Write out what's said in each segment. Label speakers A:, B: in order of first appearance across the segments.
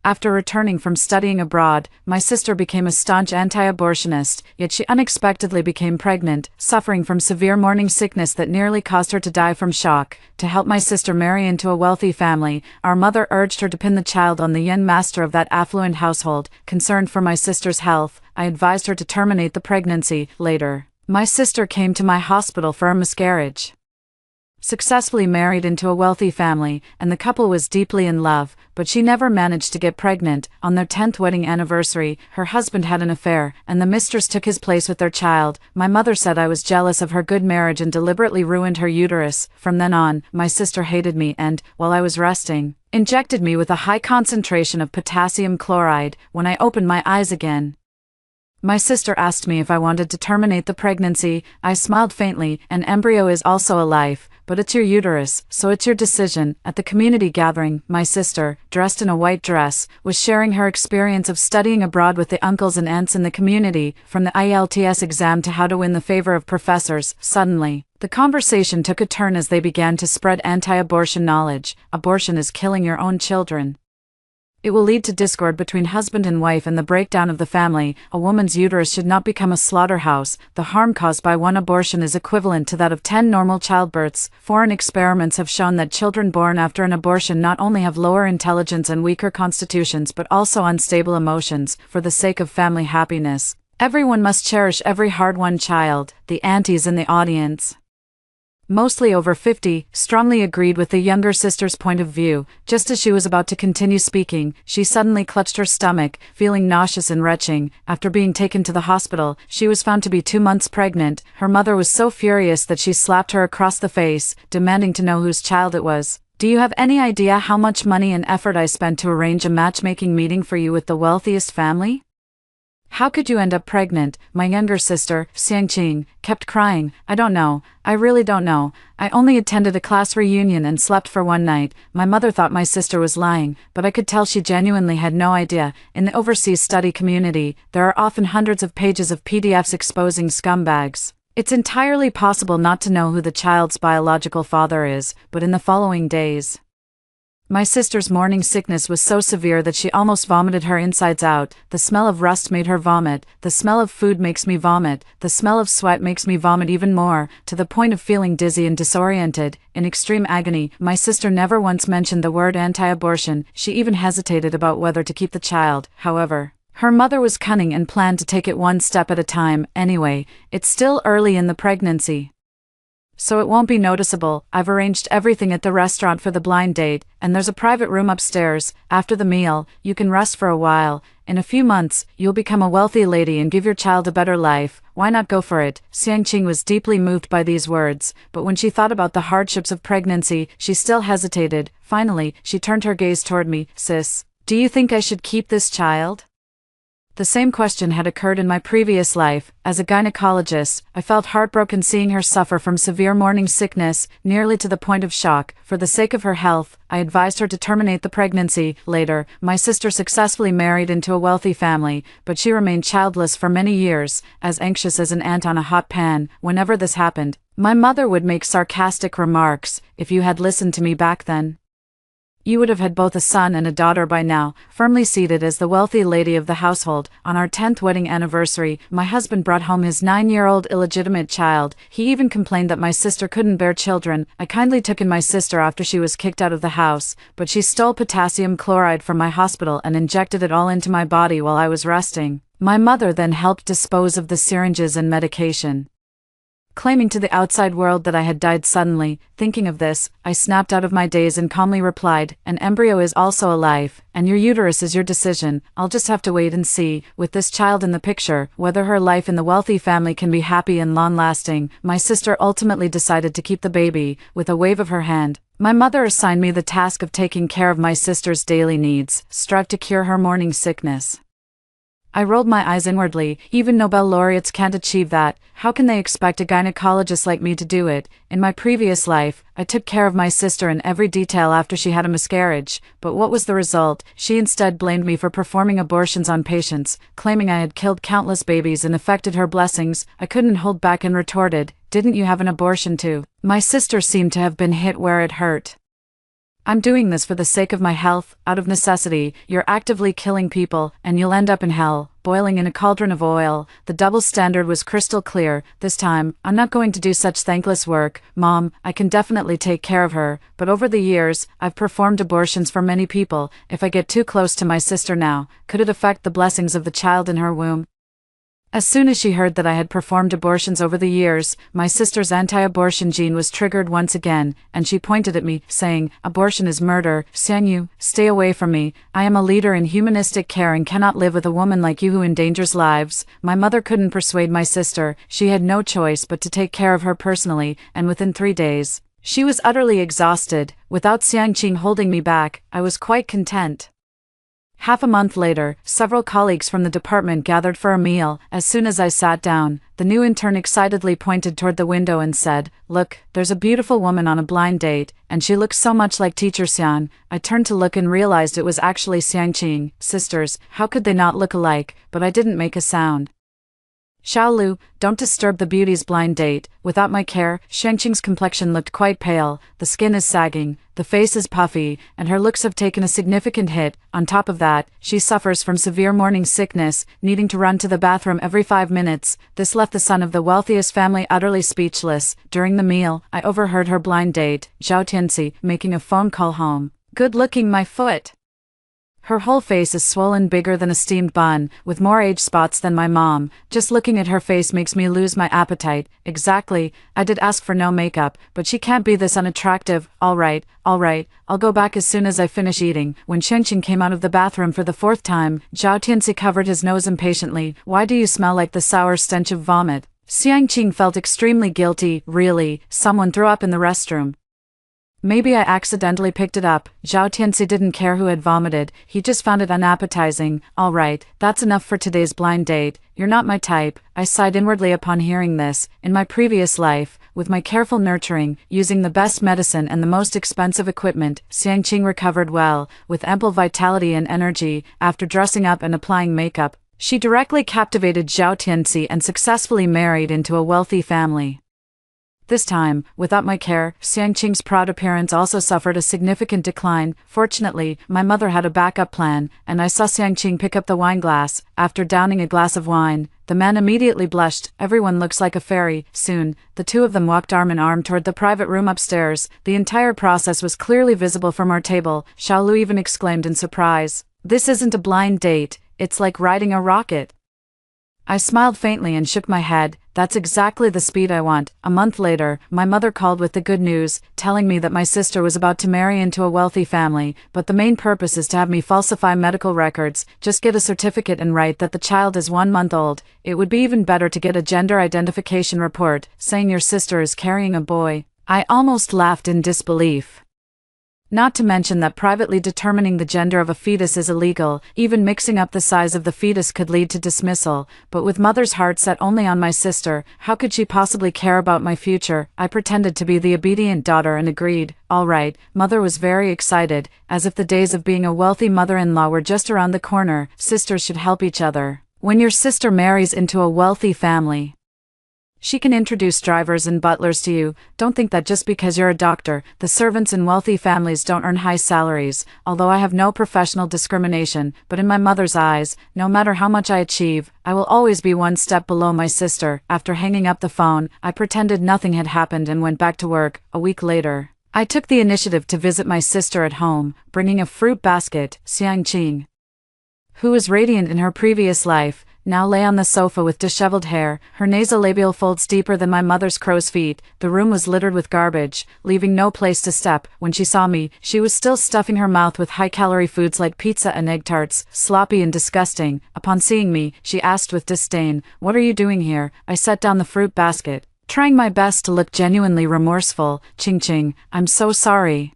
A: After returning from studying abroad, my sister became a staunch anti-abortionist, yet she unexpectedly became pregnant, suffering from severe morning sickness that nearly caused her to die from shock. To help my sister marry into a wealthy family, our mother urged her to pin the child on the young master of that affluent household. Concerned for my sister's health, I advised her to terminate the pregnancy. Later, my sister came to my hospital for a miscarriage. Successfully married into a wealthy family, and the couple was deeply in love, but she never managed to get pregnant. On their 10th wedding anniversary, her husband had an affair, and the mistress took his place with their child. My mother said I was jealous of her good marriage and deliberately ruined her uterus. From then on, my sister hated me and, while I was resting, injected me with a high concentration of potassium chloride. When I opened my eyes again, my sister asked me if I wanted to terminate the pregnancy. I smiled faintly. An embryo is also a life, but it's your uterus, so it's your decision. At the community gathering, my sister, dressed in a white dress, was sharing her experience of studying abroad with the uncles and aunts in the community, from the IELTS exam to how to win the favor of professors. Suddenly, the conversation took a turn as they began to spread anti-abortion knowledge. Abortion is killing your own children. It will lead to discord between husband and wife and the breakdown of the family. A woman's uterus should not become a slaughterhouse. The harm caused by one abortion is equivalent to that of 10 normal childbirths. Foreign experiments have shown that children born after an abortion not only have lower intelligence and weaker constitutions but also unstable emotions. For the sake of family happiness, everyone must cherish every hard-won child. The aunties in the audience, mostly over 50, strongly agreed with the younger sister's point of view. Just as she was about to continue speaking, she suddenly clutched her stomach, feeling nauseous and retching. After being taken to the hospital, she was found to be 2 months pregnant. Her mother was so furious that she slapped her across the face, demanding to know whose child it was. Do you have any idea how much money and effort I spent to arrange a matchmaking meeting for you with the wealthiest family? How could you end up pregnant? My younger sister, Xiangqing, kept crying. I don't know. I really don't know. I only attended a class reunion and slept for one night. My mother thought my sister was lying, but I could tell she genuinely had no idea. In the overseas study community, there are often hundreds of pages of PDFs exposing scumbags. It's entirely possible not to know who the child's biological father is, but in the following days, my sister's morning sickness was so severe that she almost vomited her insides out. The smell of rust made her vomit. The smell of food makes me vomit. The smell of sweat makes me vomit even more, to the point of feeling dizzy and disoriented. In extreme agony, my sister never once mentioned the word anti-abortion. She even hesitated about whether to keep the child. However, her mother was cunning and planned to take it one step at a time. Anyway, it's still early in the pregnancy, so it won't be noticeable. I've arranged everything at the restaurant for the blind date, and there's a private room upstairs. After the meal, you can rest for a while. In a few months, you'll become a wealthy lady and give your child a better life. Why not go for it? Xiangqing was deeply moved by these words, but when she thought about the hardships of pregnancy, she still hesitated. Finally, she turned her gaze toward me. Sis, do you think I should keep this child? The same question had occurred in my previous life. As a gynecologist, I felt heartbroken seeing her suffer from severe morning sickness, nearly to the point of shock. For the sake of her health, I advised her to terminate the pregnancy. Later, my sister successfully married into a wealthy family, but she remained childless for many years, as anxious as an ant on a hot pan. Whenever this happened, my mother would make sarcastic remarks. If you had listened to me back then, you would have had both a son and a daughter by now. Firmly seated as the wealthy lady of the household, on our 10th wedding anniversary, my husband brought home his 9-year-old illegitimate child. He even complained that my sister couldn't bear children. I kindly took in my sister after she was kicked out of the house, but she stole potassium chloride from my hospital and injected it all into my body while I was resting. My mother then helped dispose of the syringes and medication, claiming to the outside world that I had died suddenly. Thinking of this, I snapped out of my daze and calmly replied, an embryo is also alive, and your uterus is your decision. I'll just have to wait and see, with this child in the picture, whether her life in the wealthy family can be happy and long-lasting. My sister ultimately decided to keep the baby. With a wave of her hand, my mother assigned me the task of taking care of my sister's daily needs, strive to cure her morning sickness. I rolled my eyes inwardly. Even Nobel laureates can't achieve that. How can they expect a gynecologist like me to do it? In my previous life, I took care of my sister in every detail after she had a miscarriage. But what was the result? She instead blamed me for performing abortions on patients, claiming I had killed countless babies and affected her blessings. I couldn't hold back and retorted, didn't you have an abortion too? My sister seemed to have been hit where it hurt. I'm doing this for the sake of my health, out of necessity. You're actively killing people, and you'll end up in hell, boiling in a cauldron of oil. The double standard was crystal clear. This time, I'm not going to do such thankless work. Mom, I can definitely take care of her, but over the years, I've performed abortions for many people. If I get too close to my sister now, could it affect the blessings of the child in her womb? As soon as she heard that I had performed abortions over the years, my sister's anti-abortion gene was triggered once again, and she pointed at me, saying, "Abortion is murder. Xiangyu, stay away from me. I am a leader in humanistic care and cannot live with a woman like you who endangers lives." My mother couldn't persuade my sister. She had no choice but to take care of her personally, and within 3 days, she was utterly exhausted. Without Xiangqing holding me back, I was quite content. Half a month later, several colleagues from the department gathered for a meal. As soon as I sat down, the new intern excitedly pointed toward the window and said, "Look, there's a beautiful woman on a blind date, and she looks so much like Teacher Xian." I turned to look and realized it was actually Xiangqing. Sisters, how could they not look alike? But I didn't make a sound. "Fallou, don't disturb the beauty's blind date." Without my care, Xiangqing's complexion looked quite pale, the skin is sagging, the face is puffy, and her looks have taken a significant hit. On top of that, she suffers from severe morning sickness, needing to run to the bathroom every 5 minutes. This left the son of the wealthiest family utterly speechless. During the meal, I overheard her blind date, Zhao Tianxi, making a phone call home. "Good looking, my foot." Her whole face is swollen bigger than a steamed bun, with more age spots than my mom. Just looking at her face makes me lose my appetite. Exactly, I did ask for no makeup, but she can't be this unattractive. All right, I'll go back as soon as I finish eating. When Xiangqing came out of the bathroom for the 4th time, Zhao Tianxi covered his nose impatiently. "Why do you smell like the sour stench of vomit?" Xiangqing felt extremely guilty. "Really, someone threw up in the restroom. Maybe I accidentally picked it up." Zhao Tianxi didn't care who had vomited, he just found it unappetizing. "All right, that's enough for today's blind date. You're not my type." I sighed inwardly upon hearing this. In my previous life, with my careful nurturing, using the best medicine and the most expensive equipment, Xiangqing recovered well, with ample vitality and energy. After dressing up and applying makeup, she directly captivated Zhao Tianxi and successfully married into a wealthy family. This time, without my care, Xiangqing's proud appearance also suffered a significant decline. Fortunately, my mother had a backup plan, and I saw Xiangqing pick up the wine glass. After downing a glass of wine, the man immediately blushed. "Everyone looks like a fairy." Soon, the two of them walked arm in arm toward the private room upstairs. The entire process was clearly visible from our table. Fallou even exclaimed in surprise, "This isn't a blind date, it's like riding a rocket." I smiled faintly and shook my head. That's exactly the speed I want. A month later, my mother called with the good news, telling me that my sister was about to marry into a wealthy family, but the main purpose is to have me falsify medical records. Just get a certificate and write that the child is 1 month old. It would be even better to get a gender identification report, saying your sister is carrying a boy. I almost laughed in disbelief. Not to mention that privately determining the gender of a fetus is illegal. Even mixing up the size of the fetus could lead to dismissal. But with mother's heart set only on my sister, how could she possibly care about my future? I pretended to be the obedient daughter and agreed. All right. Mother was very excited, as if the days of being a wealthy mother-in-law were just around the corner. Sisters should help each other. When your sister marries into a wealthy family, she can introduce drivers and butlers to you. Don't think that just because you're a doctor, the servants in wealthy families don't earn high salaries. Although I have no professional discrimination, but in my mother's eyes, no matter how much I achieve, I will always be 1 step below my sister. After hanging up the phone, I pretended nothing had happened and went back to work. A week later, I took the initiative to visit my sister at home, bringing a fruit basket. Xiangqing, who was radiant in her previous life, now lay on the sofa with disheveled hair, her nasolabial folds deeper than my mother's crow's feet. The room was littered with garbage, leaving no place to step. When she saw me, she was still stuffing her mouth with high-calorie foods like pizza and egg tarts, sloppy and disgusting. Upon seeing me, she asked with disdain, "What are you doing here?" I set down the fruit basket, trying my best to look genuinely remorseful. "Qing, I'm so sorry.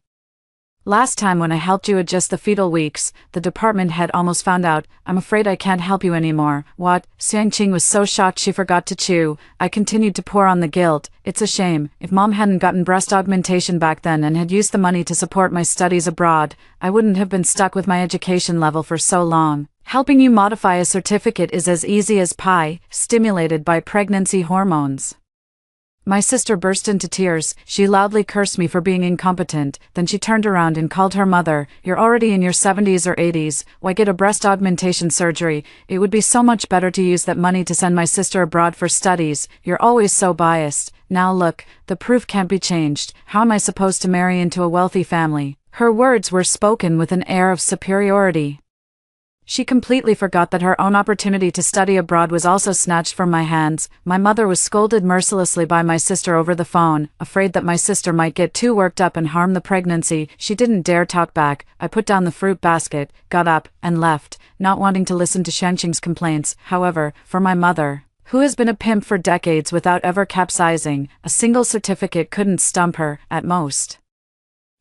A: Last time when I helped you adjust the fetal weeks, the department head almost found out. I'm afraid I can't help you anymore." "What?" Xiangqing was so shocked she forgot to chew. I continued to pour on the guilt. "It's a shame. If Mom hadn't gotten breast augmentation back then and had used the money to support my studies abroad, I wouldn't have been stuck with my education level for so long. Helping you modify a certificate is as easy as pie, stimulated by pregnancy hormones." My sister burst into tears. She loudly cursed me for being incompetent, then she turned around and called her mother. "You're already in your 70s or 80s, why get a breast augmentation surgery? It would be so much better to use that money to send my sister abroad for studies. You're always so biased. Now look, the proof can't be changed. How am I supposed to marry into a wealthy family?" Her words were spoken with an air of superiority. She completely forgot that her own opportunity to study abroad was also snatched from my hands. My mother was scolded mercilessly by my sister over the phone. Afraid that my sister might get too worked up and harm the pregnancy, she didn't dare talk back. I put down the fruit basket, got up, and left, not wanting to listen to Xiangqing's complaints. However, for my mother, who has been a pimp for decades without ever capsizing, a single certificate couldn't stump her, at most.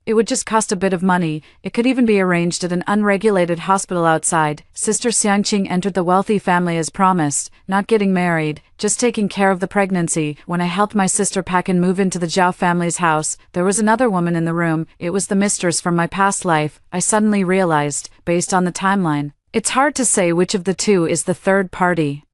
A: It would just cost a bit of money. It could even be arranged at an unregulated hospital outside. Sister Xiangqing entered the wealthy family as promised, not getting married, just taking care of the pregnancy. When I helped my sister pack and move into the Zhao family's house, there was another woman in the room. It was the mistress from my past life. I suddenly realized, based on the timeline, it's hard to say which of the two is the third party.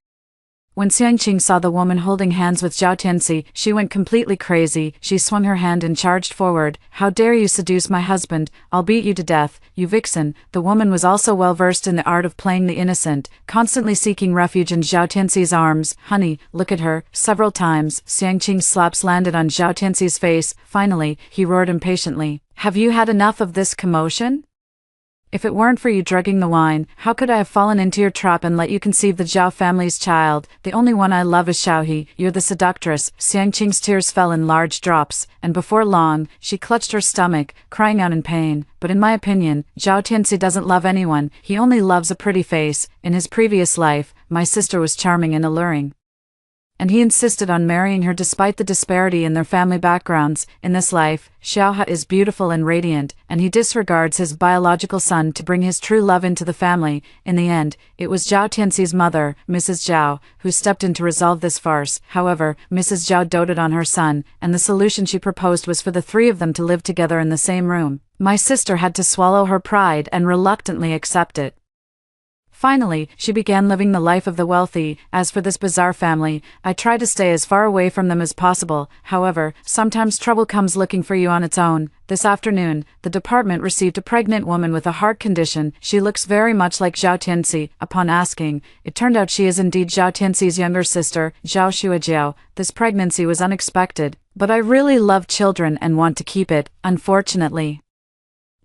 A: When Xiangqing saw the woman holding hands with Zhao Tianxi, she went completely crazy. She swung her hand and charged forward. "How dare you seduce my husband? I'll beat you to death, you vixen." The woman was also well versed in the art of playing the innocent, constantly seeking refuge in Zhao Tianxi's arms. "Honey, look at her." Several times, Xiangqing's slaps landed on Zhao Tianxi's face. Finally, he roared impatiently, "Have you had enough of this commotion? If it weren't for you drugging the wine, how could I have fallen into your trap and let you conceive the Zhao family's child? The only one I love is Xiaohe. You're the seductress." Xiangqing's tears fell in large drops, and before long, she clutched her stomach, crying out in pain. But in my opinion, Zhao Tianxi doesn't love anyone, he only loves a pretty face. In his previous life, my sister was charming and alluring, and he insisted on marrying her despite the disparity in their family backgrounds. In this life, Xiaohe is beautiful and radiant, and he disregards his biological son to bring his true love into the family. In the end, it was Zhao Tianxi's mother, Mrs. Zhao, who stepped in to resolve this farce. However, Mrs. Zhao doted on her son, and the solution she proposed was for the three of them to live together in the same room. My sister had to swallow her pride and reluctantly accept it. Finally, she began living the life of the wealthy. As for this bizarre family, I try to stay as far away from them as possible. However, sometimes trouble comes looking for you on its own. This afternoon, the department received a pregnant woman with a heart condition. She looks very much like Zhao Tianxi. Upon asking, it turned out she is indeed Zhao Tianxi's younger sister, Zhao Xuejiao. This pregnancy was unexpected, but I really love children and want to keep it. Unfortunately,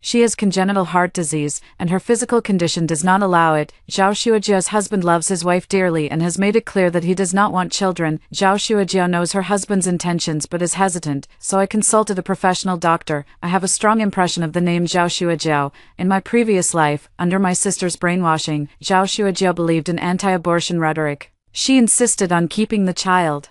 A: she has congenital heart disease, and her physical condition does not allow it. Zhao Xuejiao's husband loves his wife dearly and has made it clear that he does not want children. Zhao Xuejiao knows her husband's intentions but is hesitant, so I consulted a professional doctor. I have a strong impression of the name Zhao Xuejiao. In my previous life, under my sister's brainwashing, Zhao Xuejiao believed in anti-abortion rhetoric. She insisted on keeping the child.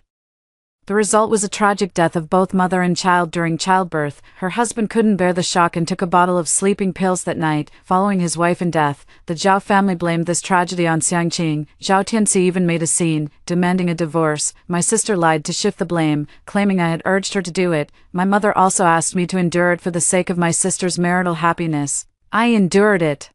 A: The result was a tragic death of both mother and child during childbirth. Her husband couldn't bear the shock and took a bottle of sleeping pills that night. Following his wife in death, the Zhao family blamed this tragedy on Xiangqing. Zhao Tianxi even made a scene, demanding a divorce. My sister lied to shift the blame, claiming I had urged her to do it. My mother also asked me to endure it for the sake of my sister's marital happiness. I endured it.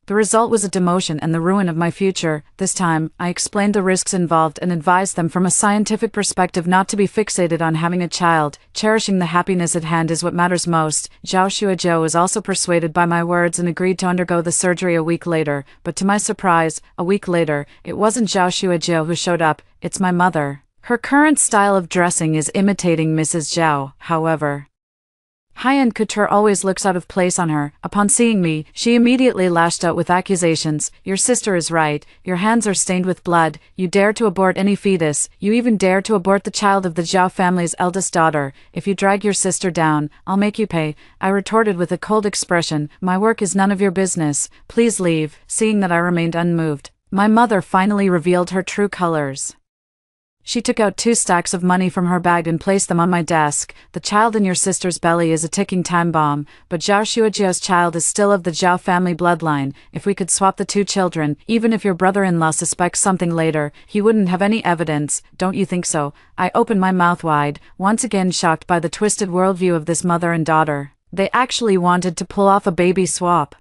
A: The result was a demotion and the ruin of my future. This time, I explained the risks involved and advised them from a scientific perspective not to be fixated on having a child. Cherishing the happiness at hand is what matters most. Zhao Xuejiao was also persuaded by my words and agreed to undergo the surgery a week later. But to my surprise, a week later, it wasn't Zhao Xuejiao who showed up, it's my mother. Her current style of dressing is imitating Mrs. Zhao, however. High-end couture always looks out of place on her. Upon seeing me, she immediately lashed out with accusations. Your sister is right. Your hands are stained with blood. You dare to abort any fetus. You even dare to abort the child of the Zhao family's eldest daughter. If you drag your sister down, I'll make you pay. I retorted with a cold expression. My work is none of your business. Please leave. Seeing that I remained unmoved, my mother finally revealed her true colors. She took out 2 stacks of money from her bag and placed them on my desk. The child in your sister's belly is a ticking time bomb, but Zhao Xuejiao's child is still of the Zhao family bloodline. If we could swap the 2 children, even if your brother-in-law suspects something later, he wouldn't have any evidence. Don't you think so? I opened my mouth wide, once again shocked by the twisted worldview of this mother and daughter. They actually wanted to pull off a baby swap.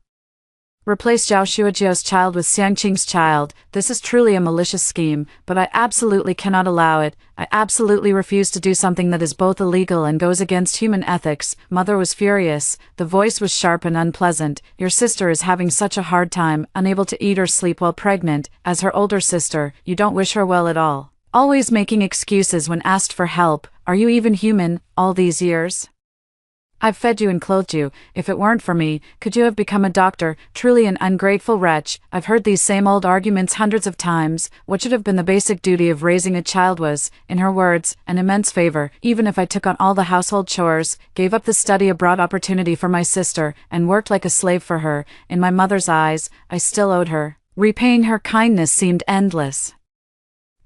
A: Replace Zhao Shuajiao's child with Xiang Qing's child. This is truly a malicious scheme, but I absolutely cannot allow it. I absolutely refuse to do something that is both illegal and goes against human ethics. Mother was furious. The voice was sharp and unpleasant. Your sister is having such a hard time, unable to eat or sleep while pregnant. As her older sister, you don't wish her well at all. Always making excuses when asked for help. Are you even human, all these years? I've fed you and clothed you. If it weren't for me, could you have become a doctor? Truly an ungrateful wretch. I've heard these same old arguments hundreds of times. What should have been the basic duty of raising a child was, in her words, an immense favor. Even if I took on all the household chores, gave up the study abroad opportunity for my sister, and worked like a slave for her, in my mother's eyes, I still owed her. Repaying her kindness seemed endless.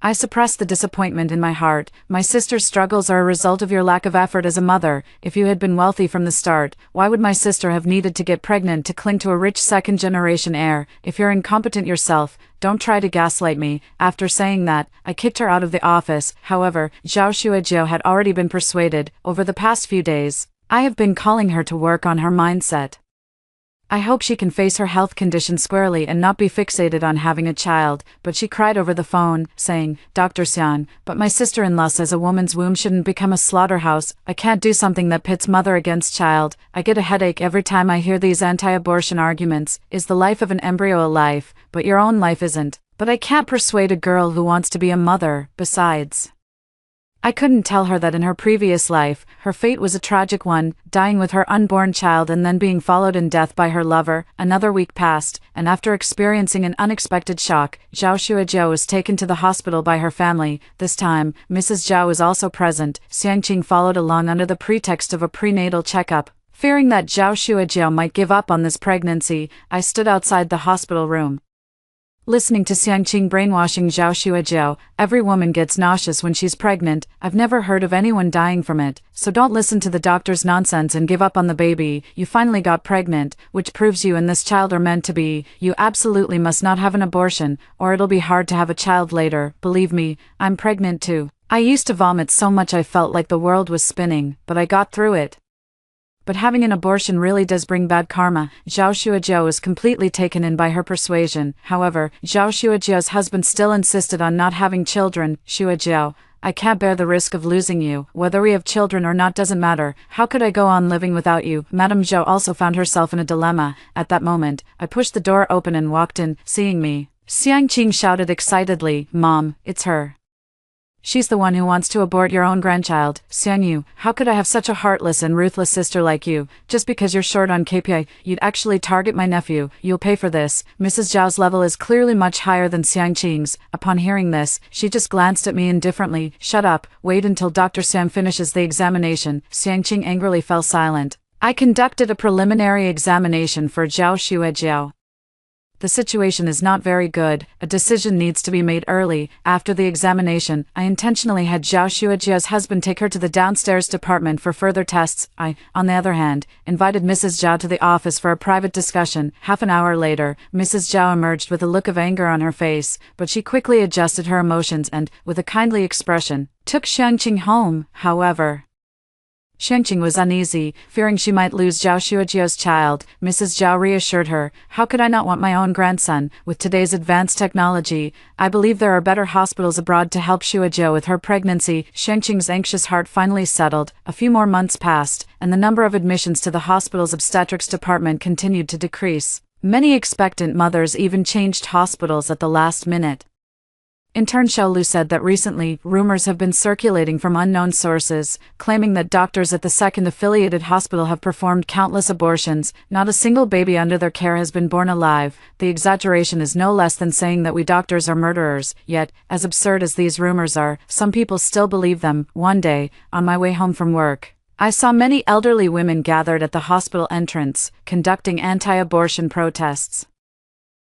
A: I suppressed the disappointment in my heart. My sister's struggles are a result of your lack of effort as a mother. If you had been wealthy from the start, why would my sister have needed to get pregnant to cling to a rich second-generation heir? If you're incompetent yourself, don't try to gaslight me. After saying that, I kicked her out of the office. However, Zhao Shuajiao had already been persuaded. Over the past few days, I have been calling her to work on her mindset. I hope she can face her health condition squarely and not be fixated on having a child, but she cried over the phone, saying, Dr. Xian, but my sister-in-law says a woman's womb shouldn't become a slaughterhouse. I can't do something that pits mother against child. I get a headache every time I hear these anti-abortion arguments. Is the life of an embryo a life? But your own life isn't. But I can't persuade a girl who wants to be a mother. Besides, I couldn't tell her that in her previous life, her fate was a tragic one, dying with her unborn child and then being followed in death by her lover. Another week passed, and after experiencing an unexpected shock, Zhao Shuajiao was taken to the hospital by her family. This time, Mrs. Zhao was also present. Xiang Qing followed along under the pretext of a prenatal checkup. Fearing that Zhao Shuajiao might give up on this pregnancy, I stood outside the hospital room. Listening to Xiang Qing brainwashing Zhao Shuajiao, every woman gets nauseous when she's pregnant. I've never heard of anyone dying from it, so don't listen to the doctor's nonsense and give up on the baby. You finally got pregnant, which proves you and this child are meant to be. You absolutely must not have an abortion, or it'll be hard to have a child later. Believe me, I'm pregnant too. I used to vomit so much I felt like the world was spinning, but I got through it. But having an abortion really does bring bad karma. Zhao Shuajiao was completely taken in by her persuasion. However, Zhao Shuajiao's husband still insisted on not having children. Shuajiao, I can't bear the risk of losing you. Whether we have children or not doesn't matter. How could I go on living without you? Madame Zhao also found herself in a dilemma. At that moment, I pushed the door open and walked in. Seeing me, Xiang Qing shouted excitedly, Mom, it's her. She's the one who wants to abort your own grandchild. Xiang Yu, how could I have such a heartless and ruthless sister like you? Just because you're short on KPI, you'd actually target my nephew. You'll pay for this. Mrs. Zhao's level is clearly much higher than Xiang Qing's. Upon hearing this, she just glanced at me indifferently. Shut up. Wait until Dr. Xiang finishes the examination. Xiang Qing angrily fell silent. I conducted a preliminary examination for Zhao Shuajiao. The situation is not very good. A decision needs to be made early. After the examination, I intentionally had Zhao Shuajiao's husband take her to the downstairs department for further tests. I, on the other hand, invited Mrs. Zhao to the office for a private discussion. Half an hour later, Mrs. Zhao emerged with a look of anger on her face, but she quickly adjusted her emotions and, with a kindly expression, took Xiang Qing home. However, Xiang Qing was uneasy, fearing she might lose Zhao Shuajiao's child. Mrs. Zhao reassured her, how could I not want my own grandson? With today's advanced technology, I believe there are better hospitals abroad to help Shuajiao with her pregnancy. Xiang Qing's anxious heart finally settled. A few more months passed, and the number of admissions to the hospital's obstetrics department continued to decrease. Many expectant mothers even changed hospitals at the last minute. Intern Fallou said that recently, rumors have been circulating from unknown sources, claiming that doctors at the second affiliated hospital have performed countless abortions. Not a single baby under their care has been born alive. The exaggeration is no less than saying that we doctors are murderers. Yet, as absurd as these rumors are, some people still believe them. One day, on my way home from work, I saw many elderly women gathered at the hospital entrance, conducting anti-abortion protests.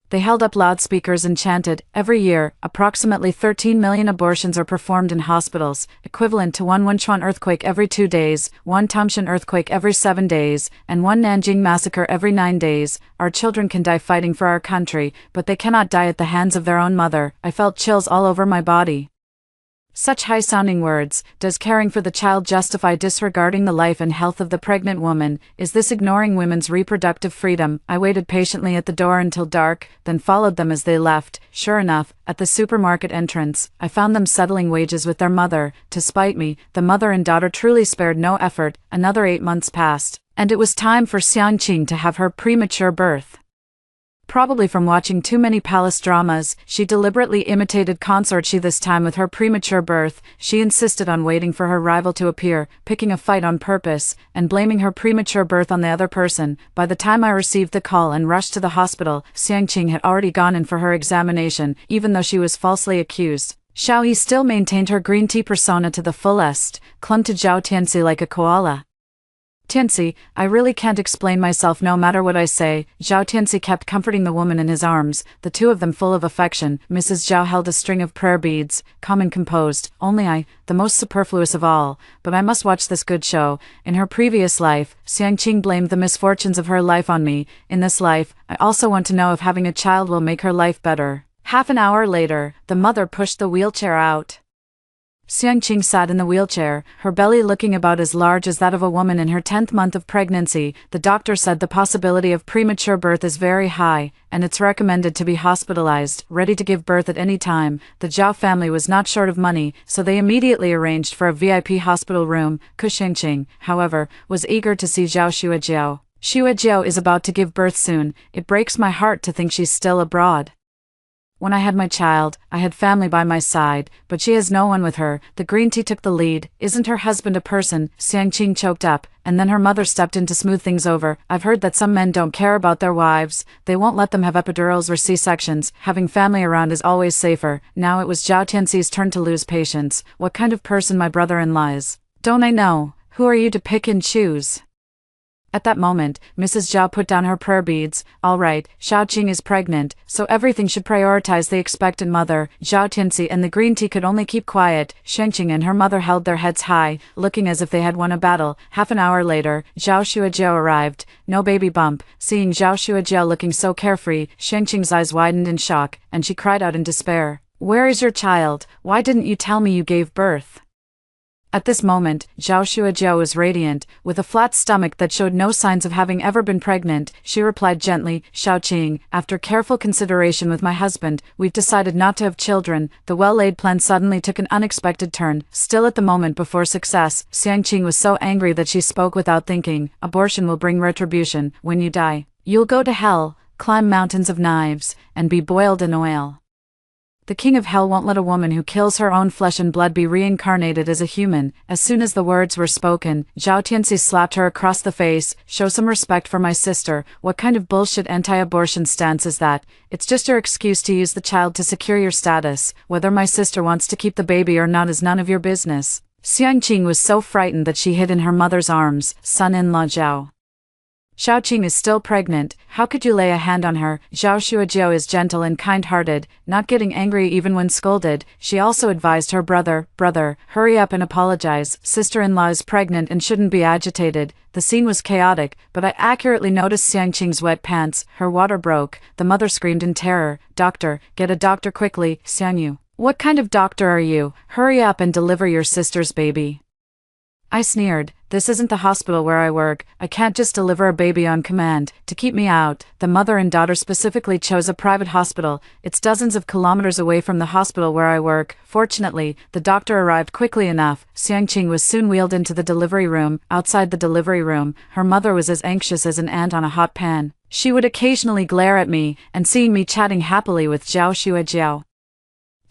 A: They held up loudspeakers and chanted, every year, approximately 13 million abortions are performed in hospitals, equivalent to one Wenchuan earthquake every 2 days, one Tangshan earthquake every 7 days, and one Nanjing massacre every 9 days. Our children can die fighting for our country, but they cannot die at the hands of their own mother. I felt chills all over my body. Such high-sounding words. Does caring for the child justify disregarding the life and health of the pregnant woman? Is this ignoring women's reproductive freedom? I waited patiently at the door until dark, then followed them as they left. Sure enough, at the supermarket entrance, I found them settling wages with their mother. To spite me, the mother and daughter truly spared no effort. Another 8 months passed, and it was time for Xiangqing to have her premature birth. Probably from watching too many palace dramas, she deliberately imitated Consort Shi this time with her premature birth. She insisted on waiting for her rival to appear, picking a fight on purpose, and blaming her premature birth on the other person. By the time I received the call and rushed to the hospital, Xiangqing had already gone in for her examination, even though she was falsely accused. Xiao Yi still maintained her green tea persona to the fullest, clung to Zhao Tianxi like a koala. Tianxi, I really can't explain myself no matter what I say. Zhao Tianxi kept comforting the woman in his arms, the two of them full of affection. Mrs. Zhao held a string of prayer beads, calm and composed. Only I, the most superfluous of all, but I must watch this good show. In her previous life, Xiangqing blamed the misfortunes of her life on me. In this life, I also want to know if having a child will make her life better. Half an hour later, the mother pushed the wheelchair out. Xiangqing sat in the wheelchair, her belly looking about as large as that of a woman in her 10th month of pregnancy. The doctor said the possibility of premature birth is very high, and it's recommended to be hospitalized, ready to give birth at any time. The Zhao family was not short of money, so they immediately arranged for a VIP hospital room. Xiangqing, however, was eager to see Zhao Xuejiao. Xuejiao is about to give birth soon. It breaks my heart to think she's still abroad. When I had my child, I had family by my side, but she has no one with her. The green tea took the lead. Isn't her husband a person? Xiangqing choked up, and then her mother stepped in to smooth things over. I've heard that some men don't care about their wives. They won't let them have epidurals or C-sections. Having family around is always safer. Now it was Zhao Tianxi's turn to lose patience. What kind of person my brother-in-law is? Don't I know? Who are you to pick and choose? At that moment, Mrs. Zhao put down her prayer beads. All right, Xiaoqing is pregnant, so everything should prioritize the expectant mother. Zhao Tianxi and the green tea could only keep quiet. Xiangqing and her mother held their heads high, looking as if they had won a battle. Half an hour later, Zhao Xuejiao arrived. No baby bump. Seeing Zhao Xuejiao looking so carefree, Xiangqing's eyes widened in shock, and she cried out in despair. Where is your child? Why didn't you tell me you gave birth? At this moment, Zhao Xuejiao was radiant, with a flat stomach that showed no signs of having ever been pregnant. She replied gently, Xiaoqing, after careful consideration with my husband, we've decided not to have children. The well-laid plan suddenly took an unexpected turn. Still at the moment before success, Xiangqing was so angry that she spoke without thinking. Abortion will bring retribution. When you die, you'll go to hell, climb mountains of knives, and be boiled in oil. The king of hell won't let a woman who kills her own flesh and blood be reincarnated as a human. As soon as the words were spoken, Zhao Tianxi slapped her across the face. Show some respect for my sister. What kind of bullshit anti-abortion stance is that? It's just your excuse to use the child to secure your status. Whether my sister wants to keep the baby or not is none of your business. Xiangqing was so frightened that she hid in her mother's arms. Son-in-law Zhao. Xiaoqing is still pregnant. How could you lay a hand on her? Zhao Xuejiao is gentle and kind-hearted, not getting angry even when scolded. She also advised her brother, hurry up and apologize. Sister-in-law is pregnant and shouldn't be agitated. The scene was chaotic, but I accurately noticed Xiangqing's wet pants. Her water broke. The mother screamed in terror. Doctor, get a doctor quickly. Xiangyu. What kind of doctor are you? Hurry up and deliver your sister's baby. I sneered. This isn't the hospital where I work. I can't just deliver a baby on command. To keep me out, the mother and daughter specifically chose a private hospital. It's dozens of kilometers away from the hospital where I work. Fortunately, the doctor arrived quickly enough. Xiangqing was soon wheeled into the delivery room. Outside the delivery room, her mother was as anxious as an ant on a hot pan. She would occasionally glare at me, and seeing me chatting happily with Zhao Xuejiao,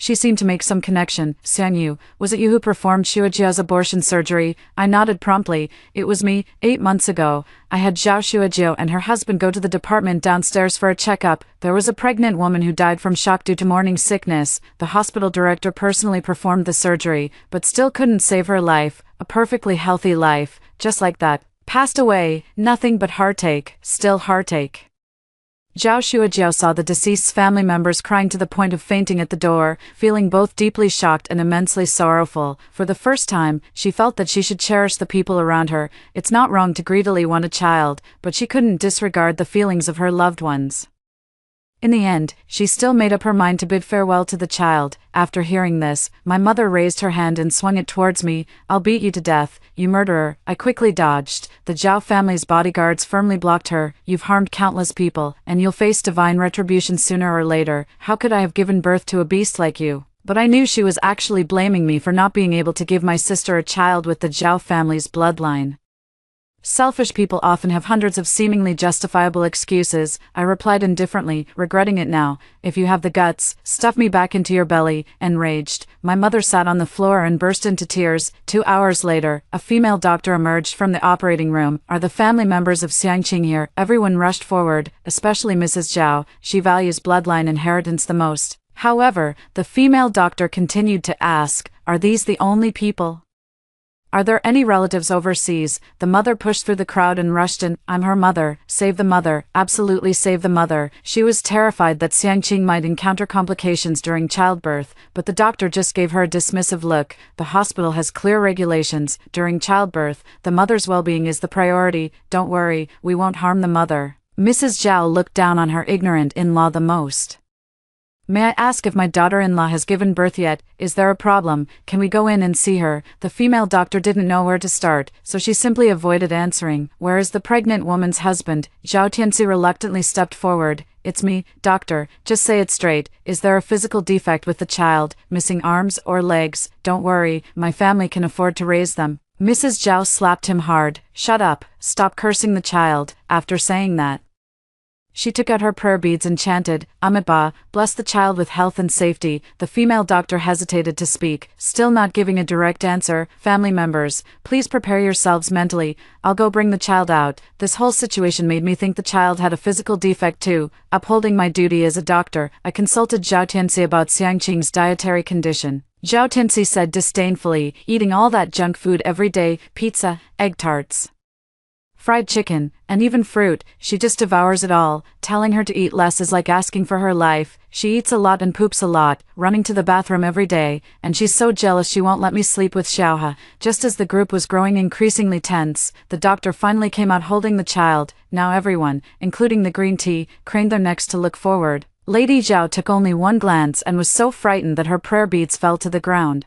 A: she seemed to make some connection. Xiangyu, was it you who performed Xuejiao's abortion surgery? I nodded promptly. It was me. 8 months ago, I had Zhao Xuejiao and her husband go to the department downstairs for a checkup. There was a pregnant woman who died from shock due to morning sickness. The hospital director personally performed the surgery, but still couldn't save her life. A perfectly healthy life, just like that. Passed away, nothing but heartache, still heartache. Zhao Xuejiao saw the deceased's family members crying to the point of fainting at the door, feeling both deeply shocked and immensely sorrowful. For the first time, she felt that she should cherish the people around her. It's not wrong to greedily want a child, but she couldn't disregard the feelings of her loved ones. In the end, she still made up her mind to bid farewell to the child. After hearing this, my mother raised her hand and swung it towards me. "I'll beat you to death, you murderer." I quickly dodged. The Zhao family's bodyguards firmly blocked her. "You've harmed countless people, and you'll face divine retribution sooner or later. How could I have given birth to a beast like you?" But I knew she was actually blaming me for not being able to give my sister a child with the Zhao family's bloodline. Selfish people often have hundreds of seemingly justifiable excuses. I replied indifferently, regretting it now. "If you have the guts, stuff me back into your belly." Enraged, my mother sat on the floor and burst into tears. 2 hours later, a female doctor emerged from the operating room. "Are the family members of Xiangqing here?" Everyone rushed forward, especially Mrs. Zhao. She values bloodline inheritance the most. However, the female doctor continued to ask, "Are these the only people? Are there any relatives overseas?" The mother pushed through the crowd and rushed in. "I'm her mother. Save the mother. Absolutely save the mother." She was terrified that Xiangqing might encounter complications during childbirth, but the doctor just gave her a dismissive look. "The hospital has clear regulations. During childbirth, the mother's well-being is the priority. Don't worry, we won't harm the mother." Mrs. Zhao looked down on her ignorant in-law the most. "May I ask if my daughter-in-law has given birth yet? Is there a problem? Can we go in and see her?" The female doctor didn't know where to start, so she simply avoided answering. "Where is the pregnant woman's husband?" Zhao Tianxi reluctantly stepped forward. "It's me, doctor. Just say it straight. Is there a physical defect with the child? Missing arms or legs? Don't worry, my family can afford to raise them." Mrs. Zhao slapped him hard. "Shut up. Stop cursing the child." After saying that, she took out her prayer beads and chanted, "Amitabha, bless the child with health and safety." The female doctor hesitated to speak, still not giving a direct answer. "Family members, please prepare yourselves mentally. I'll go bring the child out." This whole situation made me think the child had a physical defect too. Upholding my duty as a doctor, I consulted Zhao Tianxi about Xiangqing's dietary condition. Zhao Tianxi said disdainfully, "Eating all that junk food every day, pizza, egg tarts, fried chicken, and even fruit, she just devours it all. Telling her to eat less is like asking for her life. She eats a lot and poops a lot, running to the bathroom every day, and she's so jealous she won't let me sleep with Xiaohe." Just as the group was growing increasingly tense, the doctor finally came out holding the child. Now everyone, including the green tea, craned their necks to look forward. Lady Zhao took only one glance and was so frightened that her prayer beads fell to the ground.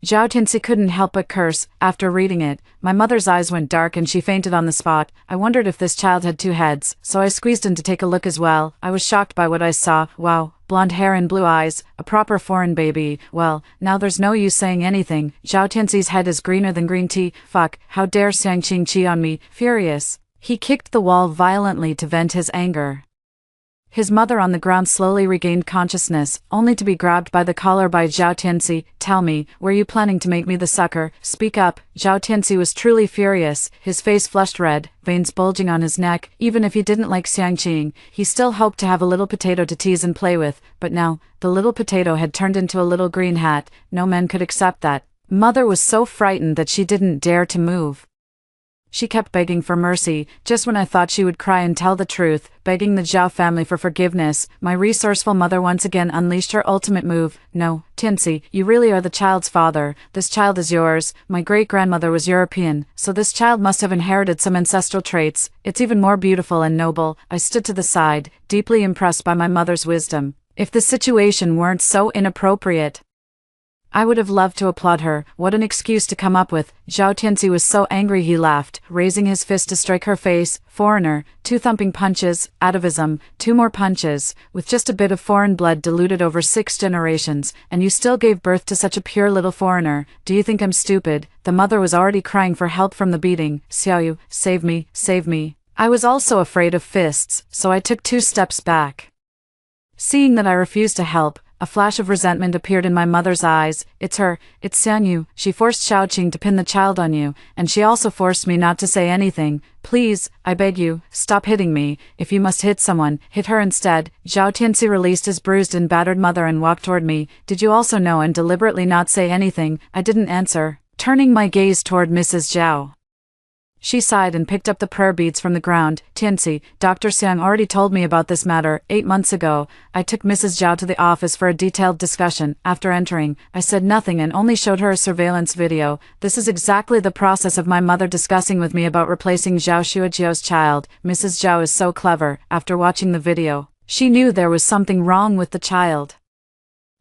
A: Zhao Tianxi couldn't help but curse. After reading it, my mother's eyes went dark and she fainted on the spot. I wondered if this child had 2 heads, so I squeezed in to take a look as well. I was shocked by what I saw. Wow, blonde hair and blue eyes, a proper foreign baby. Well, now there's no use saying anything. Zhao Tianxi's head is greener than green tea. Fuck, how dare Xiangqing cheat on me. Furious, he kicked the wall violently to vent his anger. His mother on the ground slowly regained consciousness, only to be grabbed by the collar by Zhao Tianxi. "Tell me, were you planning to make me the sucker? Speak up." Zhao Tianxi was truly furious, his face flushed red, veins bulging on his neck. Even if he didn't like Xiangqing, he still hoped to have a little potato to tease and play with, but now, the little potato had turned into a little green hat. No man could accept that. Mother was so frightened that she didn't dare to move. She kept begging for mercy, just when I thought she would cry and tell the truth, begging the Zhao family for forgiveness. My resourceful mother once again unleashed her ultimate move. "No, Tianxi, you really are the child's father. This child is yours. My great-grandmother was European, so this child must have inherited some ancestral traits. It's even more beautiful and noble." I stood to the side, deeply impressed by my mother's wisdom. If the situation weren't so inappropriate, I would have loved to applaud her. What an excuse to come up with. Zhao Tianxi was so angry he laughed, raising his fist to strike her face. "Foreigner, 2 thumping punches, atavism, 2 more punches, with just a bit of foreign blood diluted over 6 generations, and you still gave birth to such a pure little foreigner. Do you think I'm stupid?" The mother was already crying for help from the beating. "Xiaoyu, save me, save me." I was also afraid of fists, so I took 2 steps back. Seeing that I refused to help, a flash of resentment appeared in my mother's eyes. "It's her, it's Xiangyu. She forced Xiaoqing to pin the child on you, and she also forced me not to say anything. Please, I beg you, stop hitting me. If you must hit someone, hit her instead." Zhao Tianxi released his bruised and battered mother and walked toward me. "Did you also know and deliberately not say anything?" I didn't answer, turning my gaze toward Mrs. Zhao. She sighed and picked up the prayer beads from the ground. "Tianxi, Dr. Xiang already told me about this matter 8 months ago." I took Mrs. Zhao to the office for a detailed discussion. After entering, I said nothing and only showed her a surveillance video. This is exactly the process of my mother discussing with me about replacing Zhao Shuajiao's child. Mrs. Zhao is so clever. After watching the video, She knew there was something wrong with the child.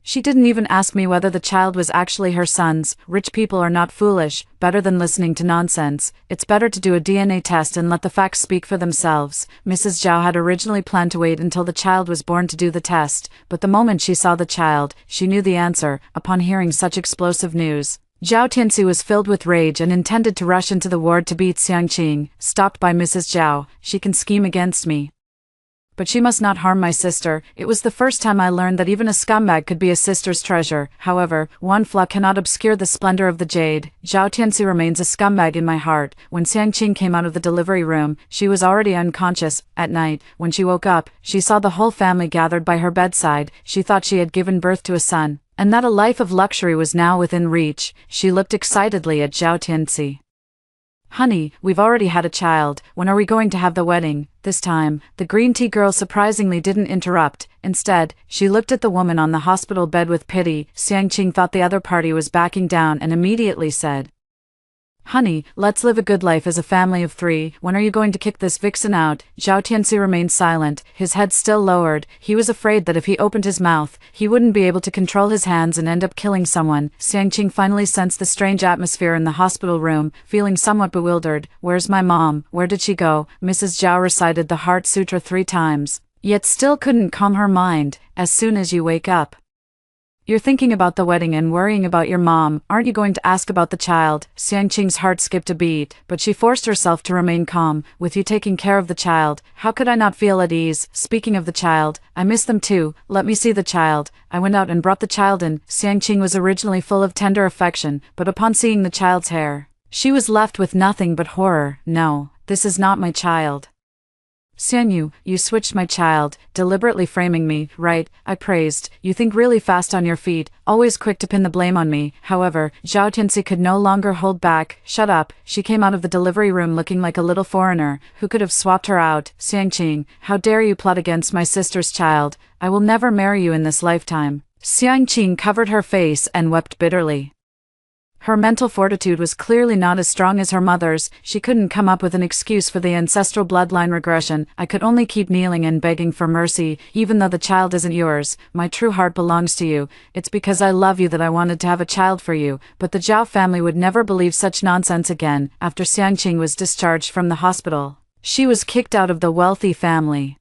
A: She didn't even ask me whether the child was actually her son's. Rich people are not foolish. Better than listening to nonsense, it's better to do a DNA test and let the facts speak for themselves. Mrs. Zhao had originally planned to wait until the child was born to do the test, but the moment she saw the child, she knew the answer. Upon hearing such explosive news, Zhao Tianxi was filled with rage and intended to rush into the ward to beat Xiangqing. Stopped by Mrs. Zhao, she can scheme against me, but she must not harm my sister. It was the first time I learned that even a scumbag could be a sister's treasure. However, one flaw cannot obscure the splendor of the jade. Zhao Tianxi remains a scumbag in my heart. When Xiangqing came out of the delivery room, she was already unconscious. At night, when she woke up, she saw the whole family gathered by her bedside. She thought she had given birth to a son, and that a life of luxury was now within reach. She looked excitedly at Zhao Tianxi. Honey, we've already had a child. When are we going to have the wedding? This time, the green tea girl surprisingly didn't interrupt. Instead, she looked at the woman on the hospital bed with pity. Xiangqing thought the other party was backing down and immediately said, Honey, let's live a good life as a family of 3. When are you going to kick this vixen out? Zhao Tianxi remained silent, his head still lowered. He was afraid that if he opened his mouth, he wouldn't be able to control his hands and end up killing someone. Xiangqing finally sensed the strange atmosphere in the hospital room, feeling somewhat bewildered. Where's my mom? Where did she go? Mrs. Zhao recited the Heart Sutra 3 times, yet still couldn't calm her mind. As soon as you wake up, you're thinking about the wedding and worrying about your mom. Aren't you going to ask about the child? Xiangqing's heart skipped a beat, but she forced herself to remain calm. With you taking care of the child, how could I not feel at ease? Speaking of the child, I miss them too. Let me see the child. I went out and brought the child in. Xiangqing was originally full of tender affection, but upon seeing the child's hair, she was left with nothing but horror. No, this is not my child. Xianyu, you switched my child, deliberately framing me, right? I praised. You think really fast on your feet, always quick to pin the blame on me. However, Zhao Tianxi could no longer hold back. Shut up. She came out of the delivery room looking like a little foreigner. Who could have swapped her out? Xiangqing, how dare you plot against my sister's child? I will never marry you in this lifetime. Xiangqing covered her face and wept bitterly. Her mental fortitude was clearly not as strong as her mother's. She couldn't come up with an excuse for the ancestral bloodline regression. I could only keep kneeling and begging for mercy. Even though the child isn't yours, my true heart belongs to you. It's because I love you that I wanted to have a child for you. But the Zhao family would never believe such nonsense again. After Xiangqing was discharged from the hospital, she was kicked out of the wealthy family.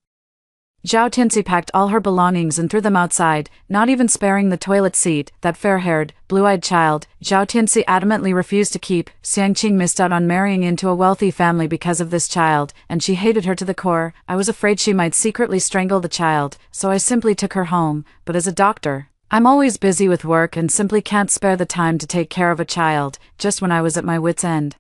A: Zhao Tianxi packed all her belongings and threw them outside, not even sparing the toilet seat. That fair-haired, blue-eyed child, Zhao Tianxi adamantly refused to keep. Xiangqing missed out on marrying into a wealthy family because of this child, and she hated her to the core. I was afraid she might secretly strangle the child, so I simply took her home. But as a doctor, I'm always busy with work and simply can't spare the time to take care of a child. Just when I was at my wit's end,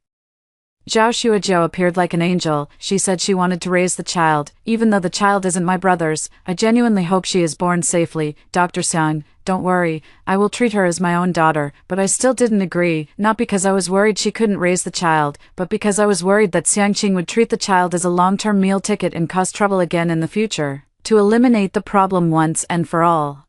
A: Zhao Shuazhou appeared like an angel. She said she wanted to raise the child, even though the child isn't my brother's. I genuinely hope she is born safely. Dr. Xiang, don't worry, I will treat her as my own daughter. But I still didn't agree, not because I was worried she couldn't raise the child, but because I was worried that Xiangqing would treat the child as a long-term meal ticket and cause trouble again in the future. To eliminate the problem once and for all,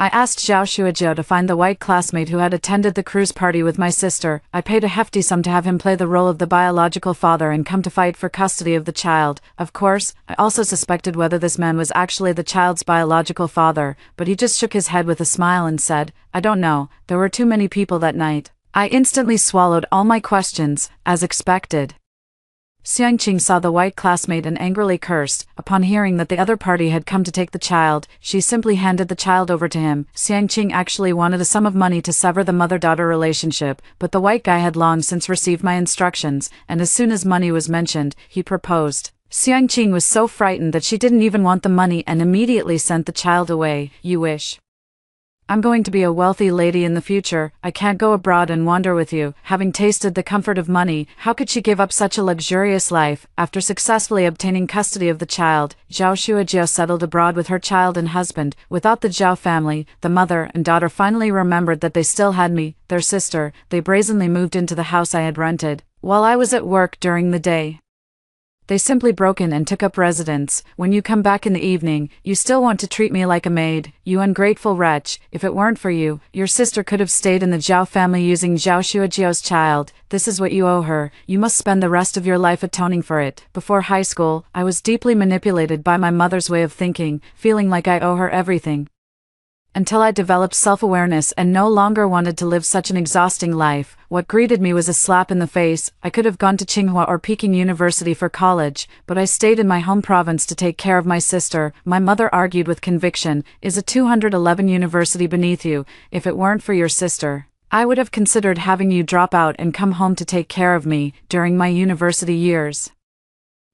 A: I asked Zhao Shuazhou to find the white classmate who had attended the cruise party with my sister. I paid a hefty sum to have him play the role of the biological father and come to fight for custody of the child. Of course, I also suspected whether this man was actually the child's biological father, but he just shook his head with a smile and said, I don't know, there were too many people that night. I instantly swallowed all my questions, as expected. Xiangqing saw the white classmate and angrily cursed. Upon hearing that the other party had come to take the child, she simply handed the child over to him. Xiangqing actually wanted a sum of money to sever the mother-daughter relationship, but the white guy had long since received my instructions, and as soon as money was mentioned, he proposed. Xiangqing was so frightened that she didn't even want the money and immediately sent the child away. You wish I'm going to be a wealthy lady in the future. I can't go abroad and wander with you. Having tasted the comfort of money, how could she give up such a luxurious life? After successfully obtaining custody of the child, Zhao Shuazhou settled abroad with her child and husband. Without the Zhao family, the mother and daughter finally remembered that they still had me, their sister. They brazenly moved into the house I had rented, while I was at work during the day. They simply broke in and took up residence. When you come back in the evening, you still want to treat me like a maid, you ungrateful wretch. If it weren't for you, your sister could have stayed in the Zhao family using Zhao Shuajiao's child. This is what you owe her. You must spend the rest of your life atoning for it. Before high school, I was deeply manipulated by my mother's way of thinking, feeling like I owe her everything. Until I developed self-awareness and no longer wanted to live such an exhausting life. What greeted me was a slap in the face. I could have gone to Tsinghua or Peking University for college, but I stayed in my home province to take care of my sister. My mother argued with conviction, "Is a 211 university beneath you? If it weren't for your sister, I would have considered having you drop out and come home to take care of me during my university years."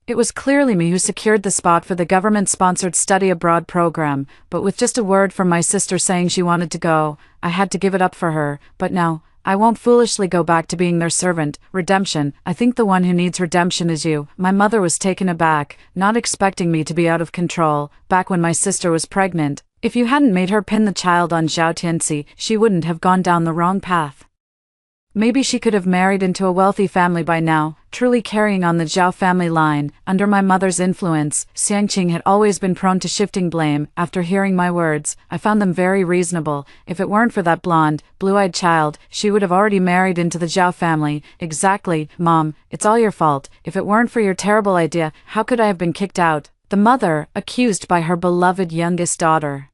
A: It was clearly me who secured the spot for the government-sponsored study abroad program, but with just a word from my sister saying she wanted to go, I had to give it up for her. But now, I won't foolishly go back to being their servant. Redemption. I think the one who needs redemption is you. My mother was taken aback, not expecting me to be out of control, back when my sister was pregnant. If you hadn't made her pin the child on Zhao Tianxi, she wouldn't have gone down the wrong path. Maybe she could have married into a wealthy family by now, truly carrying on the Zhao family line. Under my mother's influence, Xiangqing had always been prone to shifting blame. After hearing my words, I found them very reasonable. If it weren't for that blonde, blue-eyed child, she would have already married into the Zhao family. Exactly, Mom, it's all your fault. If it weren't for your terrible idea, how could I have been kicked out? The mother, accused by her beloved youngest daughter,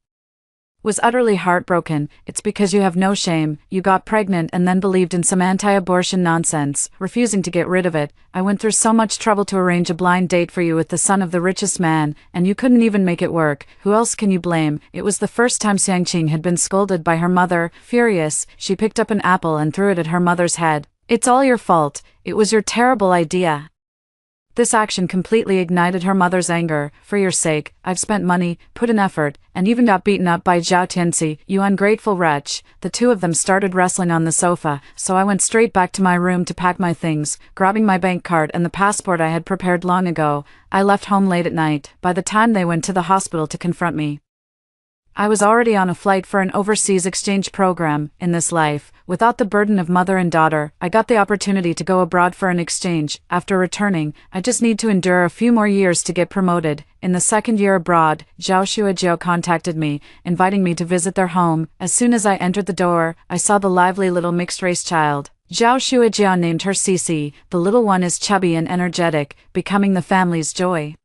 A: was utterly heartbroken. It's because you have no shame. You got pregnant and then believed in some anti-abortion nonsense, refusing to get rid of it. I went through so much trouble to arrange a blind date for you with the son of the richest man, and you couldn't even make it work. Who else can you blame? It was the first time Xiangqing had been scolded by her mother. Furious, she picked up an apple and threw it at her mother's head. "It's all your fault. It was your terrible idea." This action completely ignited her mother's anger. "For your sake, I've spent money, put in effort, and even got beaten up by Zhao Tianxi, you ungrateful wretch." The two of them started wrestling on the sofa, so I went straight back to my room to pack my things, grabbing my bank card and the passport I had prepared long ago. I left home late at night. By the time they went to the hospital to confront me, I was already on a flight for an overseas exchange program. In this life, without the burden of mother and daughter, I got the opportunity to go abroad for an exchange. After returning, I just need to endure a few more years to get promoted. In the second year abroad, Zhao Shuajiao contacted me, inviting me to visit their home. As soon as I entered the door, I saw the lively little mixed-race child. Zhao Shuajiao named her Cici. The little one is chubby and energetic, becoming the family's joy.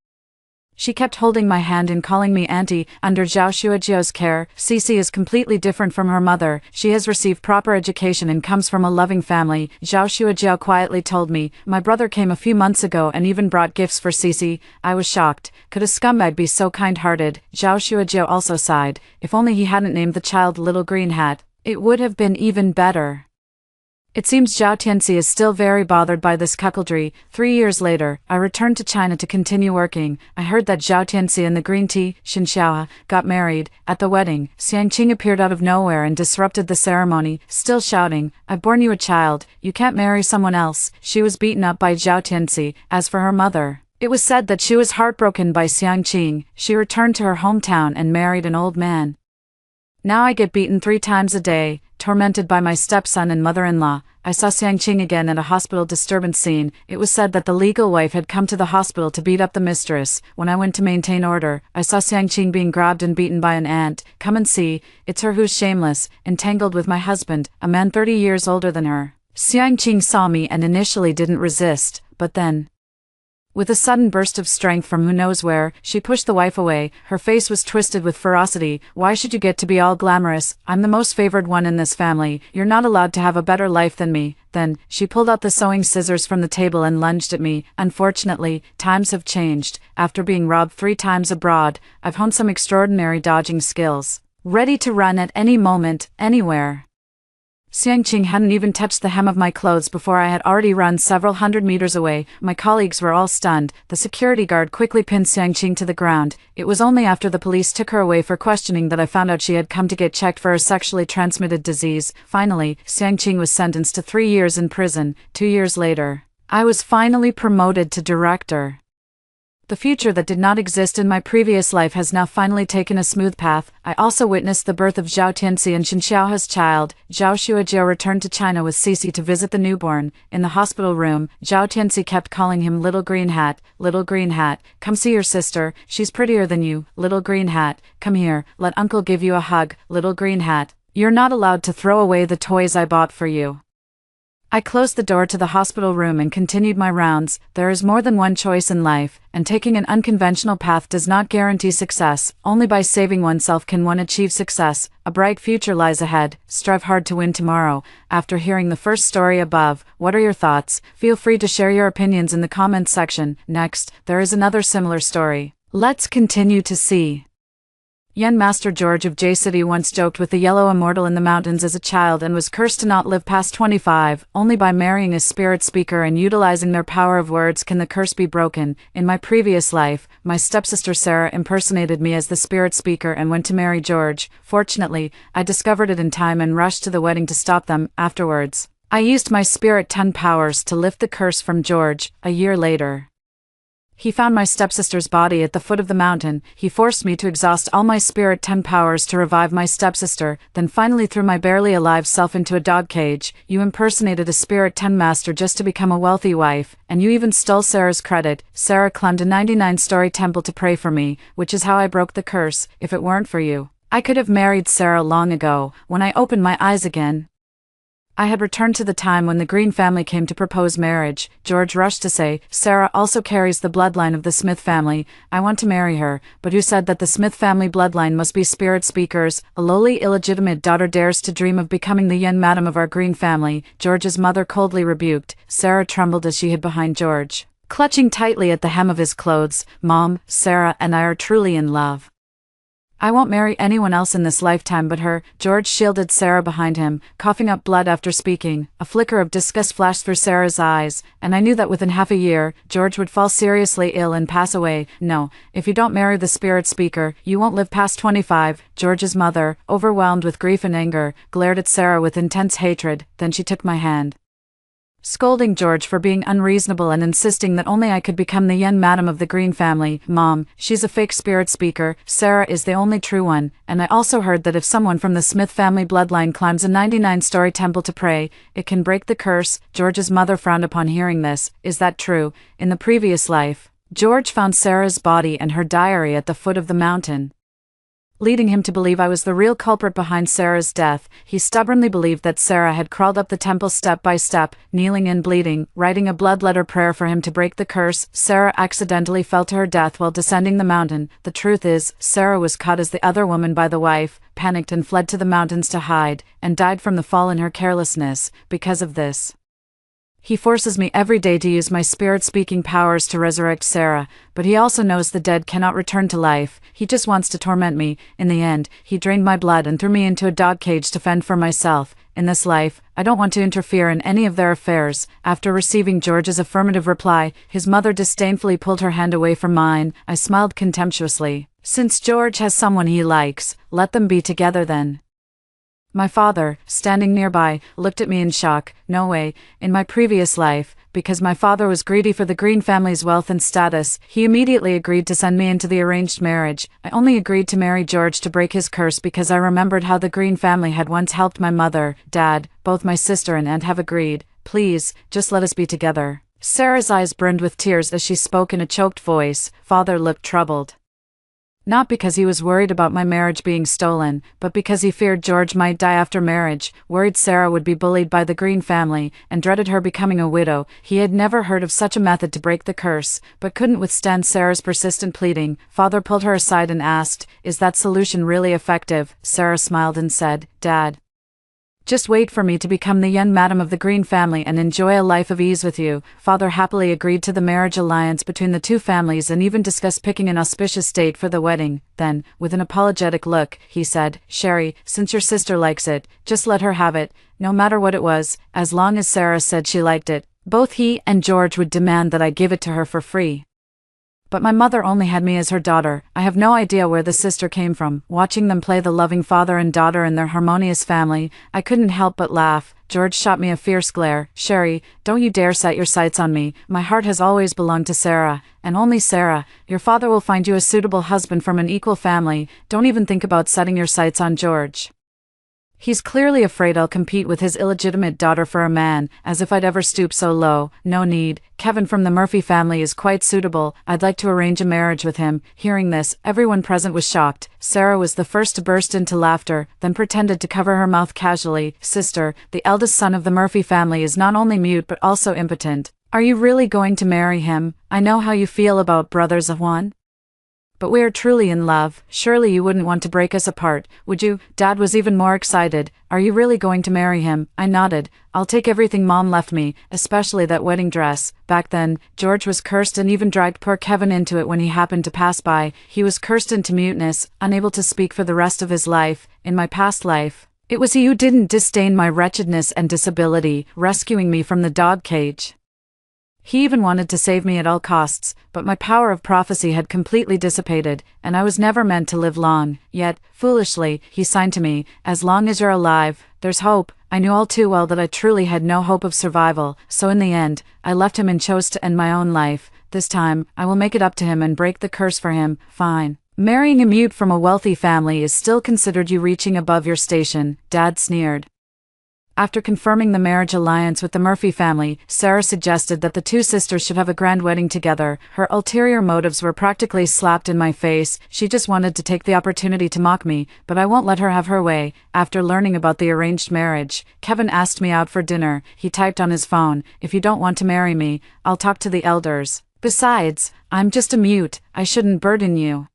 A: She kept holding my hand and calling me auntie. Under Zhao Shuajiao's care, Cici is completely different from her mother. She has received proper education and comes from a loving family. Zhao Shuajiao quietly told me, "My brother came a few months ago and even brought gifts for Cici." I was shocked. Could a scumbag be so kind-hearted? Zhao Shuajiao also sighed. If only he hadn't named the child Little Green Hat, it would have been even better. It seems Zhao Tianxi is still very bothered by this cuckoldry. 3 years later, I returned to China to continue working. I heard that Zhao Tianxi and the green tea, Xin Xiaohe, got married. At the wedding, Xiangqing appeared out of nowhere and disrupted the ceremony, still shouting, "I've borne you a child, you can't marry someone else." She was beaten up by Zhao Tianxi. As for her mother, it was said that she was heartbroken by Xiangqing. She returned to her hometown and married an old man. Now I get beaten 3 times a day, tormented by my stepson and mother-in-law. I saw Xiangqing again at a hospital disturbance scene. It was said that the legal wife had come to the hospital to beat up the mistress. When I went to maintain order, I saw Xiangqing being grabbed and beaten by an aunt. Come and see, it's her who's shameless, entangled with my husband, a man 30 years older than her. Xiangqing saw me and initially didn't resist, but then, with a sudden burst of strength from who knows where, she pushed the wife away. Her face was twisted with ferocity. "Why should you get to be all glamorous? I'm the most favored one in this family. You're not allowed to have a better life than me." Then, she pulled out the sewing scissors from the table and lunged at me. Unfortunately, times have changed. After being robbed 3 times abroad, I've honed some extraordinary dodging skills, ready to run at any moment, anywhere. Xiangqing hadn't even touched the hem of my clothes before I had already run several hundred meters away. My colleagues were all stunned. The security guard quickly pinned Xiangqing to the ground. It was only after the police took her away for questioning that I found out she had come to get checked for a sexually transmitted disease. Finally, Xiangqing was sentenced to 3 years in prison. 2 years later, I was finally promoted to director. The future that did not exist in my previous life has now finally taken a smooth path. I also witnessed the birth of Zhao Tianxi and Xin Xiaohe's child. Zhao Shuajiao returned to China with Cece to visit the newborn. In the hospital room, Zhao Tianxi kept calling him Little Green Hat, Little Green Hat, come see your sister, she's prettier than you, Little Green Hat, come here, let uncle give you a hug, Little Green Hat. You're not allowed to throw away the toys I bought for you. I closed the door to the hospital room and continued my rounds. There is more than one choice in life, and taking an unconventional path does not guarantee success. Only by saving oneself can one achieve success. A bright future lies ahead. Strive hard to win tomorrow. After hearing the first story above, what are your thoughts? Feel free to share your opinions in the comments section. Next, there is another similar story. Let's continue to see. Yen Master George of J City once joked with the yellow immortal in the mountains as a child and was cursed to not live past 25. Only by marrying a spirit speaker and utilizing their power of words can the curse be broken. In my previous life, my stepsister Sarah impersonated me as the spirit speaker and went to marry George. Fortunately, I discovered it in time and rushed to the wedding to stop them. Afterwards, I used my spirit 10 powers to lift the curse from George. A year later, he found my stepsister's body at the foot of the mountain. He forced me to exhaust all my spirit 10 powers to revive my stepsister, then finally threw my barely alive self into a dog cage. You impersonated a spirit 10 master just to become a wealthy wife, and you even stole Sarah's credit. Sarah climbed a 99-story temple to pray for me, which is how I broke the curse. If it weren't for you, I could have married Sarah long ago. When I opened my eyes again, I had returned to the time when the Green family came to propose marriage. George rushed to say, Sarah also carries the bloodline of the Smith family. I want to marry her, but who said that the Smith family bloodline must be spirit speakers? A lowly illegitimate daughter dares to dream of becoming the Yen madam of our Green family. George's mother coldly rebuked. Sarah trembled as she hid behind George, clutching tightly at the hem of his clothes. Mom, Sarah and I are truly in love. I won't marry anyone else in this lifetime but her. George shielded Sarah behind him, coughing up blood after speaking. A flicker of disgust flashed through Sarah's eyes, and I knew that within half a year, George would fall seriously ill and pass away. No, if you don't marry the spirit speaker, you won't live past 25. George's mother, overwhelmed with grief and anger, glared at Sarah with intense hatred. Then she took my hand, scolding George for being unreasonable and insisting that only I could become the Yen madam of the Green family. Mom, she's a fake spirit speaker. Sarah is the only true one, and I also heard that if someone from the Smith family bloodline climbs a 99-story temple to pray, it can break the curse. George's mother frowned upon hearing this. Is that true? In the previous life, George found Sarah's body and her diary at the foot of the mountain, leading him to believe I was the real culprit behind Sarah's death. He stubbornly believed that Sarah had crawled up the temple step by step, kneeling and bleeding, writing a blood-letter prayer for him to break the curse. Sarah accidentally fell to her death while descending the mountain. The truth is, Sarah was caught as the other woman by the wife, panicked and fled to the mountains to hide, and died from the fall in her carelessness. Because of this, he forces me every day to use my spirit-speaking powers to resurrect Sarah, but he also knows the dead cannot return to life. He just wants to torment me. In the end, he drained my blood and threw me into a dog cage to fend for myself. In this life, I don't want to interfere in any of their affairs. After receiving George's affirmative reply, his mother disdainfully pulled her hand away from mine. I smiled contemptuously. Since George has someone he likes, let them be together then. My father, standing nearby, looked at me in shock. No way. In my previous life, because my father was greedy for the Green family's wealth and status, he immediately agreed to send me into the arranged marriage. I only agreed to marry George to break his curse because I remembered how the Green family had once helped my mother, dad, both my sister and aunt have agreed. Please, just let us be together. Sarah's eyes brimmed with tears as she spoke in a choked voice. Father looked troubled. Not because he was worried about my marriage being stolen, but because he feared George might die after marriage, worried Sarah would be bullied by the Green family, and dreaded her becoming a widow. He had never heard of such a method to break the curse, but couldn't withstand Sarah's persistent pleading. Father pulled her aside and asked, "Is that solution really effective?" Sarah smiled and said, "Dad, just wait for me to become the Yen madam of the Green family and enjoy a life of ease with you." Father happily agreed to the marriage alliance between the two families and even discussed picking an auspicious date for the wedding. Then, with an apologetic look, he said, "Sherry, since your sister likes it, just let her have it, no matter what it was, as long as Sarah said she liked it." Both he and George would demand that I give it to her for free. But my mother only had me as her daughter. I have no idea where the sister came from. Watching them play the loving father and daughter in their harmonious family, I couldn't help but laugh. George shot me a fierce glare. Sherry, don't you dare set your sights on me. My heart has always belonged to Sarah, and only Sarah. Your father will find you a suitable husband from an equal family. Don't even think about setting your sights on George. He's clearly afraid I'll compete with his illegitimate daughter for a man, as if I'd ever stoop so low. No need. Kevin from the Murphy family is quite suitable. I'd like to arrange a marriage with him. Hearing this, everyone present was shocked. Sarah was the first to burst into laughter, then pretended to cover her mouth casually. Sister, the eldest son of the Murphy family is not only mute but also impotent. Are you really going to marry him? I know how you feel about brothers of one. But we are truly in love. Surely you wouldn't want to break us apart, would you? Dad was even more excited. Are you really going to marry him? I nodded. I'll take everything Mom left me, especially that wedding dress. Back then, George was cursed and even dragged poor Kevin into it when he happened to pass by. He was cursed into muteness, unable to speak for the rest of his life. In my past life, it was he who didn't disdain my wretchedness and disability, rescuing me from the dog cage. He even wanted to save me at all costs, but my power of prophecy had completely dissipated, and I was never meant to live long. Yet, foolishly, he signed to me, as long as you're alive, there's hope. I knew all too well that I truly had no hope of survival, so in the end, I left him and chose to end my own life. This time, I will make it up to him and break the curse for him. Fine. Marrying a mute from a wealthy family is still considered you reaching above your station, Dad sneered. After confirming the marriage alliance with the Murphy family, Sarah suggested that the two sisters should have a grand wedding together. Her ulterior motives were practically slapped in my face. She just wanted to take the opportunity to mock me, but I won't let her have her way. After learning about the arranged marriage, Kevin asked me out for dinner. He typed on his phone, "If you don't want to marry me, I'll talk to the elders. Besides, I'm just a mute. I shouldn't burden you."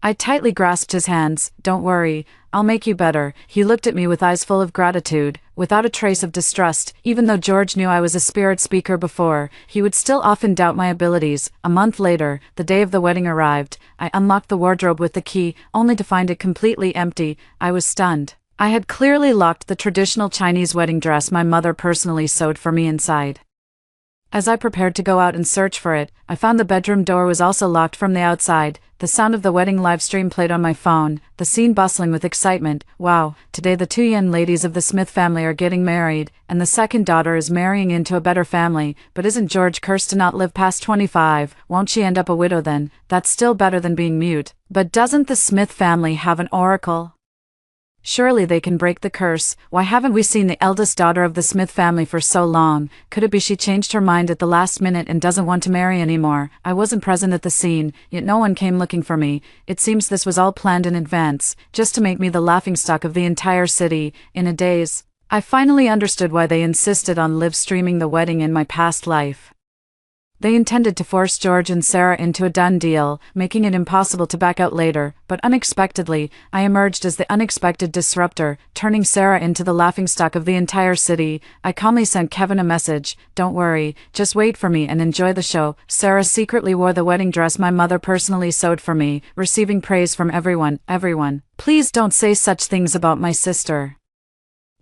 A: I tightly grasped his hands. "Don't worry, I'll make you better." He looked at me with eyes full of gratitude, without a trace of distrust. Even though George knew I was a spirit speaker before, he would still often doubt my abilities. A month later, the day of the wedding arrived. I unlocked the wardrobe with the key, only to find it completely empty. I was stunned. I had clearly locked the traditional Chinese wedding dress my mother personally sewed for me inside. As I prepared to go out and search for it, I found the bedroom door was also locked from the outside. The sound of the wedding livestream played on my phone, the scene bustling with excitement. Wow, today the two young ladies of the Smith family are getting married, and the second daughter is marrying into a better family. But isn't George cursed to not live past 25? Won't she end up a widow then? That's still better than being mute. But doesn't the Smith family have an oracle? Surely they can break the curse. Why haven't we seen the eldest daughter of the Smith family for so long? Could it be she changed her mind at the last minute and doesn't want to marry anymore? I wasn't present at the scene, yet no one came looking for me. It seems this was all planned in advance, just to make me the laughingstock of the entire city. In a daze, I finally understood why they insisted on live streaming the wedding in my past life. They intended to force George and Sarah into a done deal, making it impossible to back out later, but unexpectedly, I emerged as the unexpected disruptor, turning Sarah into the laughingstock of the entire city. I calmly sent Kevin a message, "Don't worry, just wait for me and enjoy the show." Sarah secretly wore the wedding dress my mother personally sewed for me, receiving praise from everyone. Please don't say such things about my sister.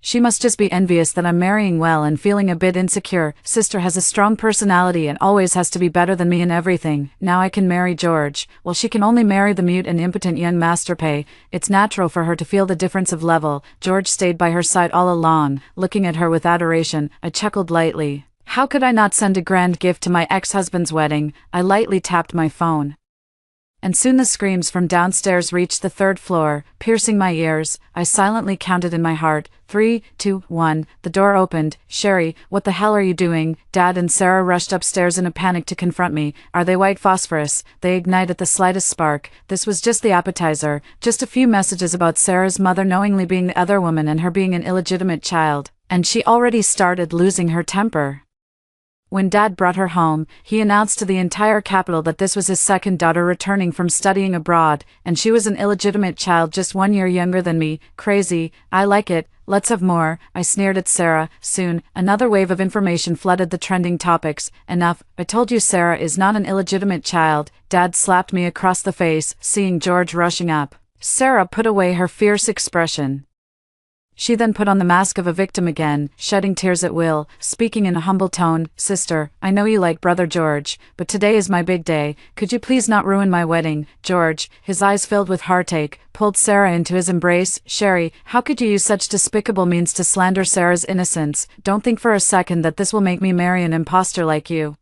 A: She must just be envious that I'm marrying well and feeling a bit insecure. Sister has a strong personality and always has to be better than me in everything. Now I can marry George. Well, she can only marry the mute and impotent young masterpay. It's natural for her to feel the difference of level. George stayed by her side all along, looking at her with adoration. I chuckled lightly. How could I not send a grand gift to my ex-husband's wedding? I lightly tapped my phone. And soon the screams from downstairs reached the third floor, piercing my ears. I silently counted in my heart, 3, 2, 1. The door opened. "Sherry, what the hell are you doing?" Dad and Sarah rushed upstairs in a panic to confront me. "Are they white phosphorus?" They ignite at the slightest spark. This was just the appetizer, just a few messages about Sarah's mother knowingly being the other woman and her being an illegitimate child, and she already started losing her temper. When Dad brought her home, he announced to the entire capital that this was his second daughter returning from studying abroad, and she was an illegitimate child just 1 year younger than me. Crazy. I like it. Let's have more. I sneered at Sarah. Soon, another wave of information flooded the trending topics. Enough. I told you Sarah is not an illegitimate child. Dad slapped me across the face, seeing George rushing up. Sarah put away her fierce expression. She then put on the mask of a victim again, shedding tears at will, speaking in a humble tone, "Sister, I know you like Brother George, but today is my big day. Could you please not ruin my wedding?" George, his eyes filled with heartache, pulled Sarah into his embrace. "Sherry, how could you use such despicable means to slander Sarah's innocence? Don't think for a second that this will make me marry an imposter like you."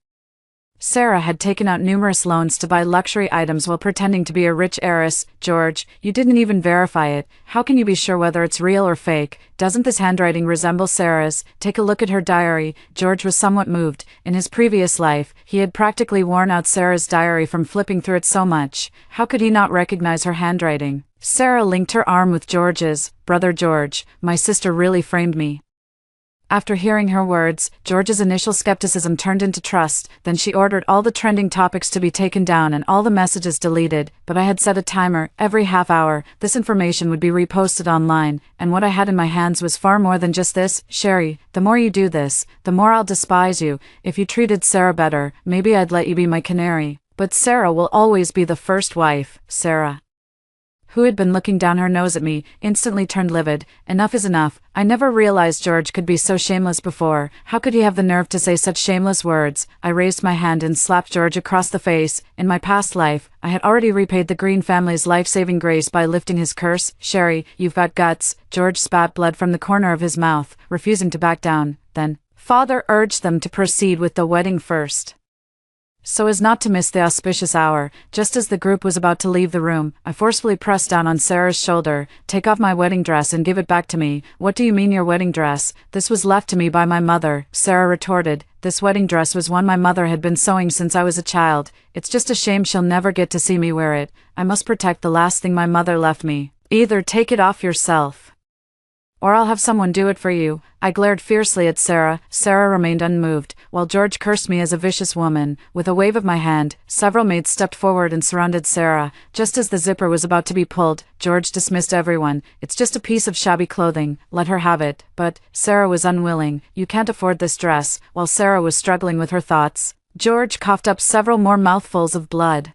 A: Sarah had taken out numerous loans to buy luxury items while pretending to be a rich heiress. "George, you didn't even verify it. How can you be sure whether it's real or fake? Doesn't this handwriting resemble Sarah's? Take a look at her diary." George was somewhat moved. In his previous life, he had practically worn out Sarah's diary from flipping through it so much. How could he not recognize her handwriting? Sarah linked her arm with George's. "Brother George, my sister really framed me." After hearing her words, George's initial skepticism turned into trust. Then she ordered all the trending topics to be taken down and all the messages deleted. "But I had set a timer. Every half hour, this information would be reposted online, and what I had in my hands was far more than just this. Sherry, the more you do this, the more I'll despise you. If you treated Sarah better, maybe I'd let you be my canary. But Sarah will always be the first wife." Sarah, who had been looking down her nose at me, instantly turned livid. "Enough is enough. I never realized George could be so shameless before. How could he have the nerve to say such shameless words?" I raised my hand and slapped George across the face. In my past life, I had already repaid the Green family's life-saving grace by lifting his curse. "Sherry, you've got guts." George spat blood from the corner of his mouth, refusing to back down. Then, "Father urged them to proceed with the wedding first, so as not to miss the auspicious hour." Just as the group was about to leave the room, I forcefully pressed down on Sarah's shoulder. "Take off my wedding dress and give it back to me." "What do you mean your wedding dress? This was left to me by my mother," Sarah retorted. "This wedding dress was one my mother had been sewing since I was a child. It's just a shame she'll never get to see me wear it. I must protect the last thing my mother left me. Either take it off yourself, or I'll have someone do it for you." I glared fiercely at Sarah. Sarah remained unmoved, while George cursed me as a vicious woman. With a wave of my hand, several maids stepped forward and surrounded Sarah. Just as the zipper was about to be pulled, George dismissed everyone. "It's just a piece of shabby clothing. Let her have it." But Sarah was unwilling. "You can't afford this dress." While Sarah was struggling with her thoughts, George coughed up several more mouthfuls of blood.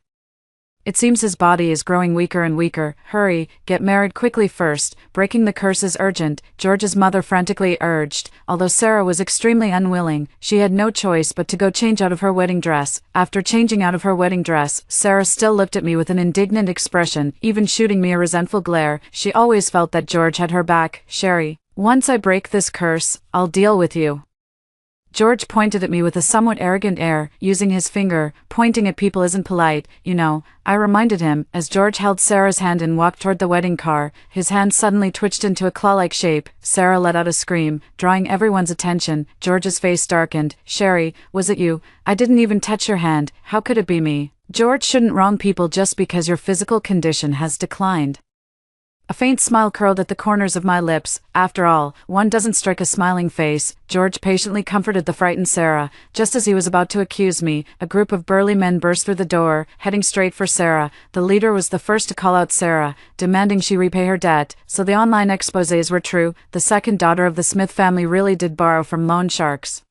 A: "It seems his body is growing weaker and weaker. Hurry, get married quickly first. Breaking the curse is urgent," George's mother frantically urged. Although Sarah was extremely unwilling, she had no choice but to go change out of her wedding dress. After changing out of her wedding dress, Sarah still looked at me with an indignant expression, even shooting me a resentful glare. She always felt that George had her back. "Sherry, once I break this curse, I'll deal with you." George pointed at me with a somewhat arrogant air, using his finger. "Pointing at people isn't polite, you know," I reminded him, as George held Sarah's hand and walked toward the wedding car. His hand suddenly twitched into a claw-like shape. Sarah let out a scream, drawing everyone's attention. George's face darkened. "Sherry, was it you? I didn't even touch your hand. How could it be me?" "George shouldn't wrong people just because your physical condition has declined." A faint smile curled at the corners of my lips. "After all, one doesn't strike a smiling face." George patiently comforted the frightened Sarah. Just as he was about to accuse me, a group of burly men burst through the door, heading straight for Sarah. The leader was the first to call out Sarah, demanding she repay her debt. So the online exposés were true. The second daughter of the Smith family really did borrow from loan sharks.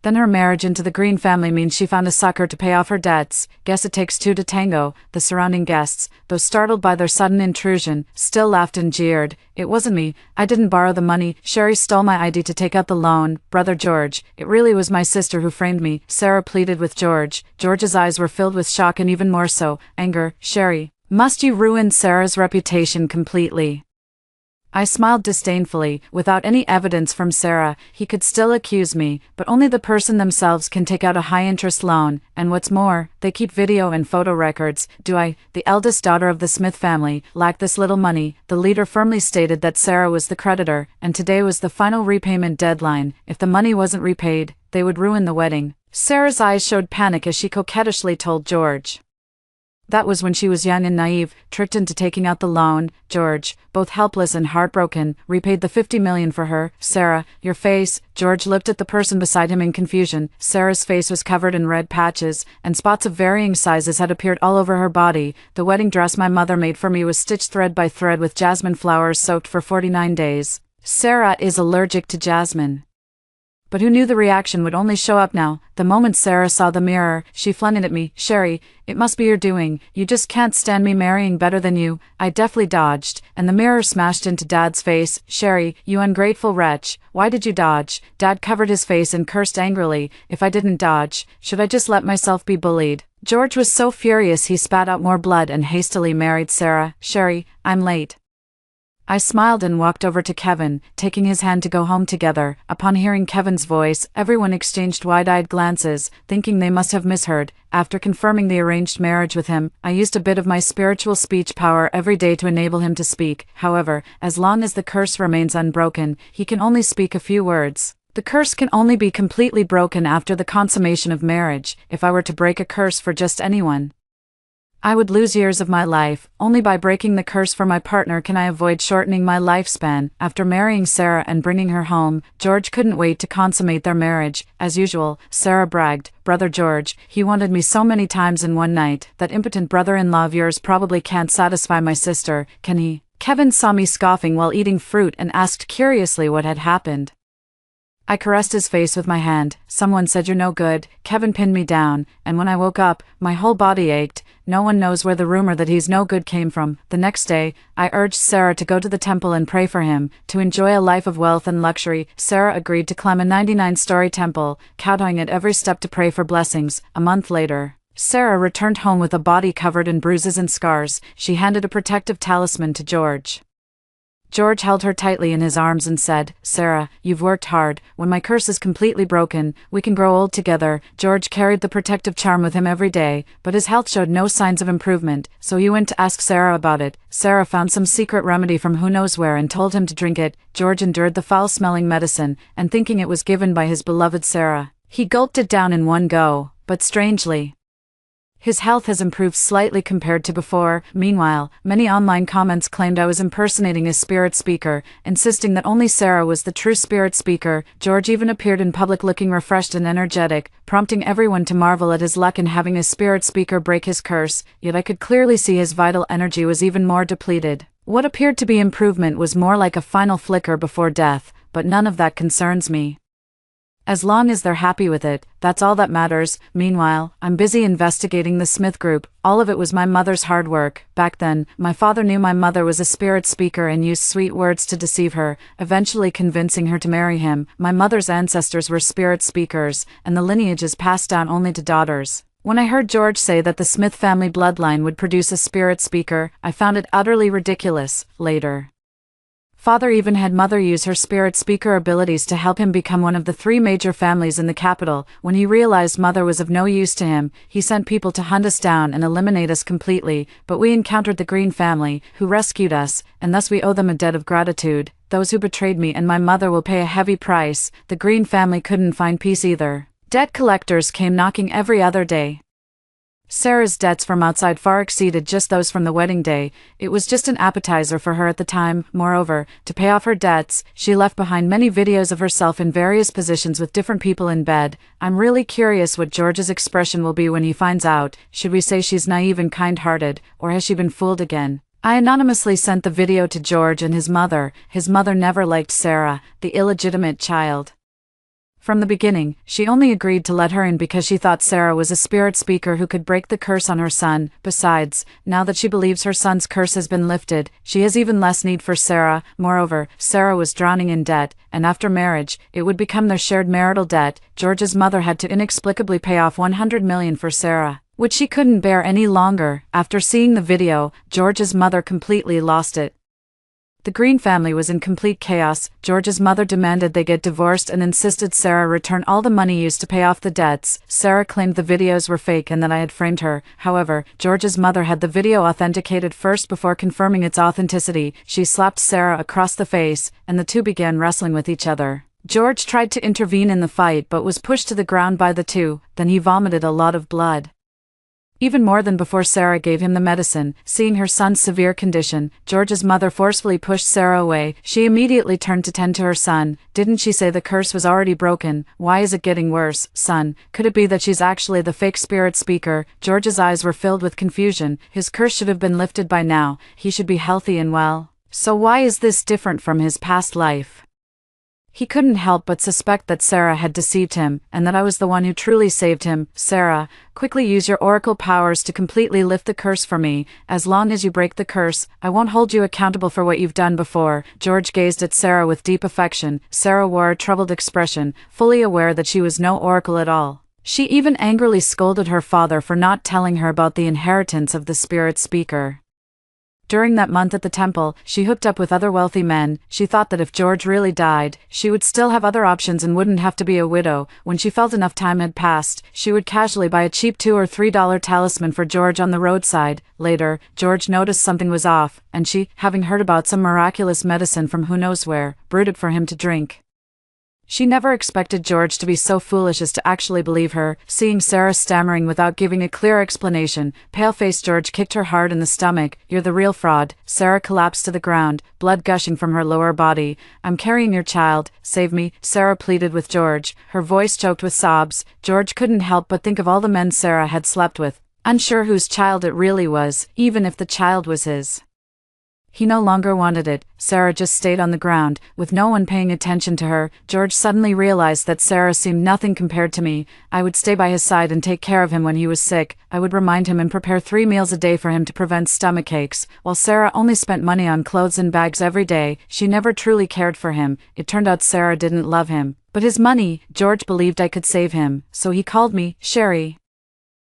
A: Then her marriage into the Green family means she found a sucker to pay off her debts. Guess it takes two to tango. The surrounding guests, though startled by their sudden intrusion, still laughed and jeered. "It wasn't me. I didn't borrow the money. Sherry stole my ID to take out the loan." "Brother George, it really was my sister who framed me," Sarah pleaded with George. George's eyes were filled with shock and even more so, anger. "Sherry, must you ruin Sarah's reputation completely?" I smiled disdainfully. Without any evidence from Sarah, he could still accuse me, but only the person themselves can take out a high-interest loan, and what's more, they keep video and photo records. "Do I, the eldest daughter of the Smith family, lack this little money?" The leader firmly stated that Sarah was the creditor, and today was the final repayment deadline. If the money wasn't repaid, they would ruin the wedding. Sarah's eyes showed panic as she coquettishly told George that was when she was young and naive, tricked into taking out the loan. George, both helpless and heartbroken, repaid the $50 million for her. "Sarah, your face." George looked at the person beside him in confusion. Sarah's face was covered in red patches, and spots of varying sizes had appeared all over her body. "The wedding dress my mother made for me was stitched thread by thread with jasmine flowers soaked for 49 days. Sarah is allergic to jasmine." But who knew the reaction would only show up now? The moment Sarah saw the mirror, she flung it at me. "Sherry, it must be your doing. You just can't stand me marrying better than you." I deftly dodged, and the mirror smashed into Dad's face. "Sherry, you ungrateful wretch, why did you dodge?" Dad covered his face and cursed angrily. "If I didn't dodge, should I just let myself be bullied?" George was so furious he spat out more blood and hastily married Sarah. "Sherry, I'm late." I smiled and walked over to Kevin, taking his hand to go home together. Upon hearing Kevin's voice, everyone exchanged wide-eyed glances, thinking they must have misheard. After confirming the arranged marriage with him, I used a bit of my spiritual speech power every day to enable him to speak. However, as long as the curse remains unbroken, he can only speak a few words. The curse can only be completely broken after the consummation of marriage. If I were to break a curse for just anyone, I would lose years of my life. Only by breaking the curse for my partner can I avoid shortening my lifespan. After marrying Sarah and bringing her home, George couldn't wait to consummate their marriage. As usual, Sarah bragged, "Brother George, he wanted me so many times in one night. That impotent brother-in-law of yours probably can't satisfy my sister, can he?" Kevin saw me scoffing while eating fruit and asked curiously what had happened. I caressed his face with my hand. "Someone said you're no good." Kevin pinned me down, and when I woke up, my whole body ached. No one knows where the rumor that he's no good came from. The next day, I urged Sarah to go to the temple and pray for him, to enjoy a life of wealth and luxury. Sarah agreed to climb a 99-story temple, kowtowing at every step to pray for blessings. A month later, Sarah returned home with a body covered in bruises and scars. She handed a protective talisman to George. George held her tightly in his arms and said, "Sarah, you've worked hard. When my curse is completely broken, we can grow old together." George carried the protective charm with him every day, but his health showed no signs of improvement, so he went to ask Sarah about it. Sarah found some secret remedy from who knows where and told him to drink it. George endured the foul-smelling medicine, and thinking it was given by his beloved Sarah, he gulped it down in one go, but strangely, his health has improved slightly compared to before. Meanwhile, many online comments claimed I was impersonating a spirit speaker, insisting that only Sarah was the true spirit speaker. George even appeared in public looking refreshed and energetic, prompting everyone to marvel at his luck in having a spirit speaker break his curse, yet I could clearly see his vital energy was even more depleted. What appeared to be improvement was more like a final flicker before death, but none of that concerns me. As long as they're happy with it, that's all that matters. Meanwhile, I'm busy investigating the Smith Group. All of it was my mother's hard work. Back then, my father knew my mother was a spirit speaker and used sweet words to deceive her, eventually convincing her to marry him. My mother's ancestors were spirit speakers, and the lineage is passed down only to daughters. When I heard George say that the Smith family bloodline would produce a spirit speaker, I found it utterly ridiculous. Later, Father even had Mother use her spirit speaker abilities to help him become one of the 3 major families in the capital. When he realized Mother was of no use to him, he sent people to hunt us down and eliminate us completely, but we encountered the Green family, who rescued us, and thus we owe them a debt of gratitude. Those who betrayed me and my mother will pay a heavy price. The Green family couldn't find peace either. Debt collectors came knocking every other day. Sarah's debts from outside far exceeded just those from the wedding day. It was just an appetizer for her at the time. Moreover, to pay off her debts, she left behind many videos of herself in various positions with different people in bed. I'm really curious what George's expression will be when he finds out. Should we say she's naive and kind-hearted, or has she been fooled again? I anonymously sent the video to George and his mother. His mother never liked Sarah, the illegitimate child. From the beginning, she only agreed to let her in because she thought Sarah was a spirit speaker who could break the curse on her son. Besides, now that she believes her son's curse has been lifted, she has even less need for Sarah. Moreover, Sarah was drowning in debt, and after marriage, it would become their shared marital debt. George's mother had to inexplicably pay off $100 million for Sarah, which she couldn't bear any longer. After seeing the video, George's mother completely lost it. The Green family was in complete chaos. George's mother demanded they get divorced and insisted Sarah return all the money used to pay off the debts. Sarah claimed the videos were fake and that I had framed her. However, George's mother had the video authenticated first before confirming its authenticity. She slapped Sarah across the face, and the two began wrestling with each other. George tried to intervene in the fight but was pushed to the ground by the two, then he vomited a lot of blood. Even more than before Sarah gave him the medicine. Seeing her son's severe condition, George's mother forcefully pushed Sarah away. She immediately turned to tend to her son. Didn't she say the curse was already broken? Why is it getting worse, son? Could it be that she's actually the fake spirit speaker? George's eyes were filled with confusion. His curse should have been lifted by now. He should be healthy and well. So why is this different from his past life? He couldn't help but suspect that Sarah had deceived him, and that I was the one who truly saved him. Sarah, quickly use your oracle powers to completely lift the curse for me. As long as you break the curse, I won't hold you accountable for what you've done before. George gazed at Sarah with deep affection. Sarah wore a troubled expression, fully aware that she was no oracle at all. She even angrily scolded her father for not telling her about the inheritance of the spirit speaker. During that month at the temple, she hooked up with other wealthy men. She thought that if George really died, she would still have other options and wouldn't have to be a widow. When she felt enough time had passed, she would casually buy a cheap $2 or $3 talisman for George on the roadside. Later, George noticed something was off, and she, having heard about some miraculous medicine from who knows where, brewed it for him to drink. She never expected George to be so foolish as to actually believe her. Seeing Sarah stammering without giving a clear explanation, pale-faced George kicked her hard in the stomach. "You're the real fraud." Sarah collapsed to the ground, blood gushing from her lower body. "I'm carrying your child. Save me," Sarah pleaded with George, her voice choked with sobs. George couldn't help but think of all the men Sarah had slept with, unsure whose child it really was, even if the child was his. He no longer wanted it. Sarah just stayed on the ground, with no one paying attention to her. George suddenly realized that Sarah seemed nothing compared to me. I would stay by his side and take care of him when he was sick. I would remind him and prepare 3 meals a day for him to prevent stomach aches. While Sarah only spent money on clothes and bags every day, she never truly cared for him. It turned out Sarah didn't love him, but his money. George believed I could save him, so he called me, Sherry.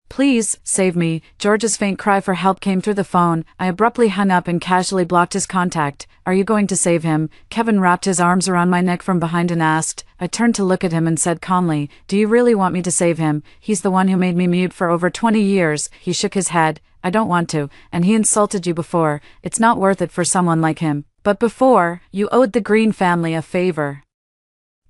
A: "Please, save me." George's faint cry for help came through the phone. I abruptly hung up and casually blocked his contact. "Are you going to save him?" Kevin wrapped his arms around my neck from behind and asked. I turned to look at him and said calmly, "Do you really want me to save him? He's the one who made me mute for over 20 years. He shook his head. "I don't want to, and he insulted you before. It's not worth it for someone like him. But before, you owed the Green family a favor.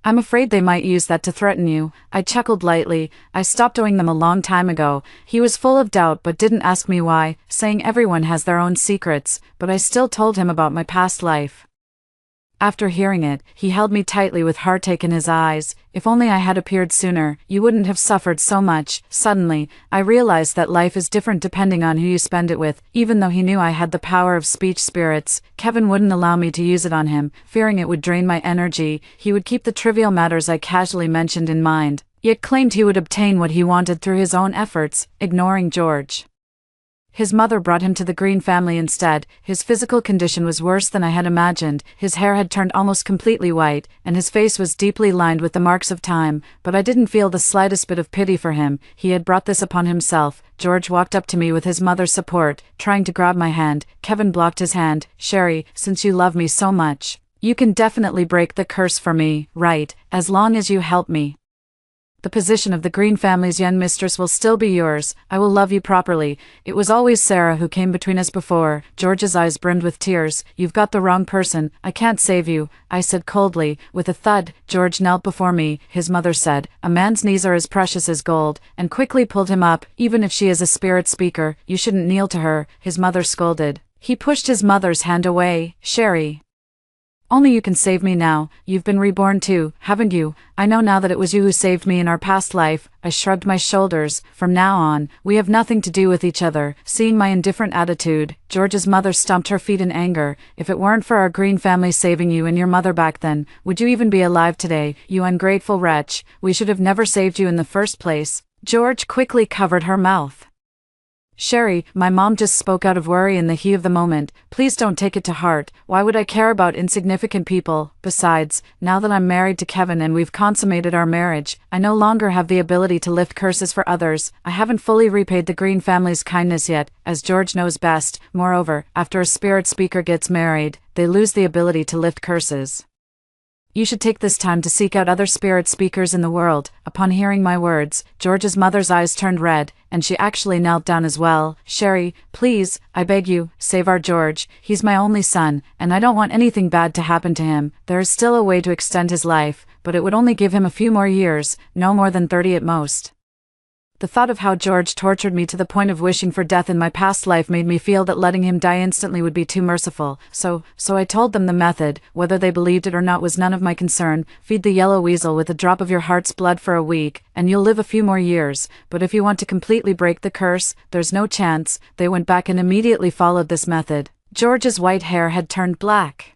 A: I'm afraid they might use that to threaten you." I chuckled lightly. "I stopped owing them a long time ago." He was full of doubt but didn't ask me why, saying everyone has their own secrets, but I still told him about my past life. After hearing it, he held me tightly with heartache in his eyes. "If only I had appeared sooner, you wouldn't have suffered so much." Suddenly, I realized that life is different depending on who you spend it with. Even though he knew I had the power of speech spirits, Kevin wouldn't allow me to use it on him, fearing it would drain my energy. He would keep the trivial matters I casually mentioned in mind, yet claimed he would obtain what he wanted through his own efforts, ignoring George. His mother brought him to the Green family instead. His physical condition was worse than I had imagined. His hair had turned almost completely white, and his face was deeply lined with the marks of time, but I didn't feel the slightest bit of pity for him. He had brought this upon himself. George walked up to me with his mother's support, trying to grab my hand. Kevin blocked his hand. "Sherry, since you love me so much, you can definitely break the curse for me, right? As long as you help me. The position of the Green family's young mistress will still be yours. I will love you properly. It was always Sarah who came between us before." George's eyes brimmed with tears. "You've got the wrong person. I can't save you," I said coldly. With a thud, George knelt before me. His mother said, "A man's knees are as precious as gold," and quickly pulled him up. "Even if she is a spirit speaker, you shouldn't kneel to her," his mother scolded. He pushed his mother's hand away. "Sherry, only you can save me now. You've been reborn too, haven't you? I know now that it was you who saved me in our past life." I shrugged my shoulders. "From now on, we have nothing to do with each other." Seeing my indifferent attitude, George's mother stomped her feet in anger. "If it weren't for our Green family saving you and your mother back then, would you even be alive today, you ungrateful wretch? We should have never saved you in the first place." George quickly covered her mouth. "Sherry, my mom just spoke out of worry in the heat of the moment. Please don't take it to heart. Why would I care about insignificant people? Besides, now that I'm married to Kevin and we've consummated our marriage, I no longer have the ability to lift curses for others. I haven't fully repaid the Green family's kindness yet, as George knows best. Moreover, after a spirit speaker gets married, they lose the ability to lift curses. You should take this time to seek out other spirit speakers in the world." Upon hearing my words, George's mother's eyes turned red, and she actually knelt down as well. "Sherry, please, I beg you, save our George. He's my only son, and I don't want anything bad to happen to him. There is still a way to extend his life, but it would only give him a few more years, no more than 30 at most." The thought of how George tortured me to the point of wishing for death in my past life made me feel that letting him die instantly would be too merciful. So I told them the method. Whether they believed it or not was none of my concern. "Feed the yellow weasel with a drop of your heart's blood for a week, and you'll live a few more years. But if you want to completely break the curse, there's no chance." They went back and immediately followed this method. George's white hair had turned black,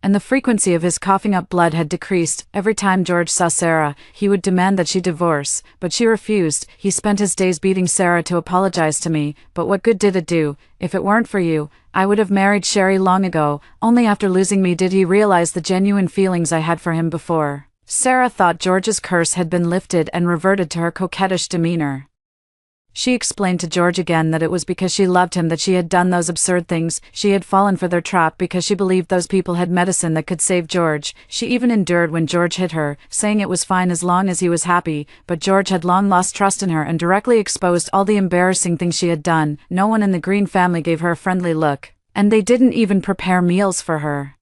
A: and the frequency of his coughing up blood had decreased. Every time George saw Sarah, he would demand that she divorce, but she refused. He spent his days beating Sarah to apologize to me, but what good did it do? If it weren't for you, I would have married Sherry long ago. Only after losing me did he realize the genuine feelings I had for him before. Sarah thought George's curse had been lifted and reverted to her coquettish demeanor. She explained to George again that it was because she loved him that she had done those absurd things. She had fallen for their trap because she believed those people had medicine that could save George. She even endured when George hit her, saying it was fine as long as he was happy, but George had long lost trust in her and directly exposed all the embarrassing things she had done. No one in the Green family gave her a friendly look, and they didn't even prepare meals for her.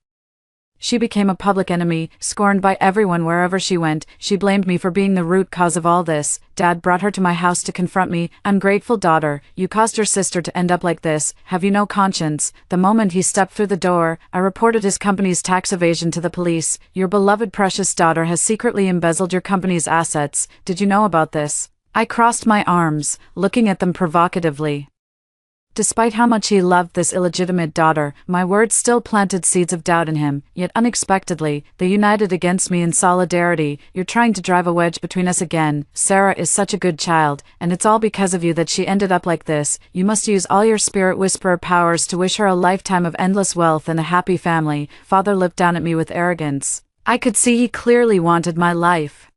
A: She became a public enemy, scorned by everyone wherever she went. She blamed me for being the root cause of all this. Dad brought her to my house to confront me. "Ungrateful daughter, you caused your sister to end up like this. Have you no conscience?" The moment he stepped through the door, I reported his company's tax evasion to the police. "Your beloved precious daughter has secretly embezzled your company's assets. Did you know about this?" I crossed my arms, looking at them provocatively. Despite how much he loved this illegitimate daughter, my words still planted seeds of doubt in him, yet unexpectedly, they united against me in solidarity. "You're trying to drive a wedge between us again. Sarah is such a good child, and it's all because of you that she ended up like this. You must use all your spirit whisperer powers to wish her a lifetime of endless wealth and a happy family." Father looked down at me with arrogance. I could see he clearly wanted my life.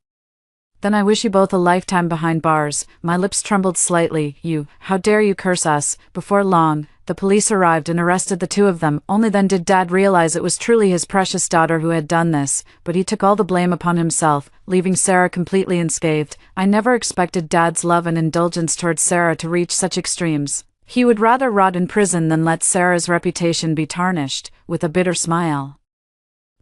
A: "Then I wish you both a lifetime behind bars." My lips trembled slightly. "You, how dare you curse us?" Before long, the police arrived and arrested the two of them. Only then did Dad realize it was truly his precious daughter who had done this, but he took all the blame upon himself, leaving Sarah completely unscathed. I never expected Dad's love and indulgence towards Sarah to reach such extremes. He would rather rot in prison than let Sarah's reputation be tarnished. With a bitter smile,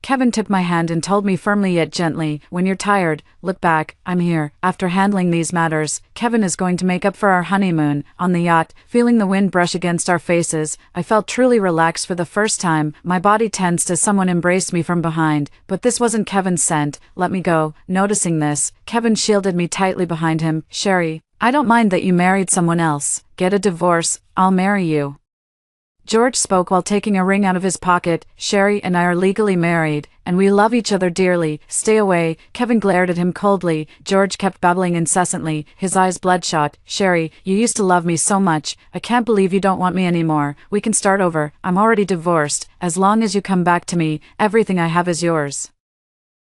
A: Kevin took my hand and told me firmly yet gently, "When you're tired, look back, I'm here." After handling these matters, Kevin is going to make up for our honeymoon. On the yacht, feeling the wind brush against our faces, I felt truly relaxed for the first time. My body tensed as someone embraced me from behind, but this wasn't Kevin's scent. "Let me go." Noticing this, Kevin shielded me tightly behind him. "Sherry, I don't mind that you married someone else. Get a divorce, I'll marry you." George spoke while taking a ring out of his pocket. "Sherry and I are legally married, and we love each other dearly. Stay away." Kevin glared at him coldly. George kept babbling incessantly, his eyes bloodshot. "Sherry, you used to love me so much. I can't believe you don't want me anymore. We can start over. I'm already divorced. As long as you come back to me, everything I have is yours."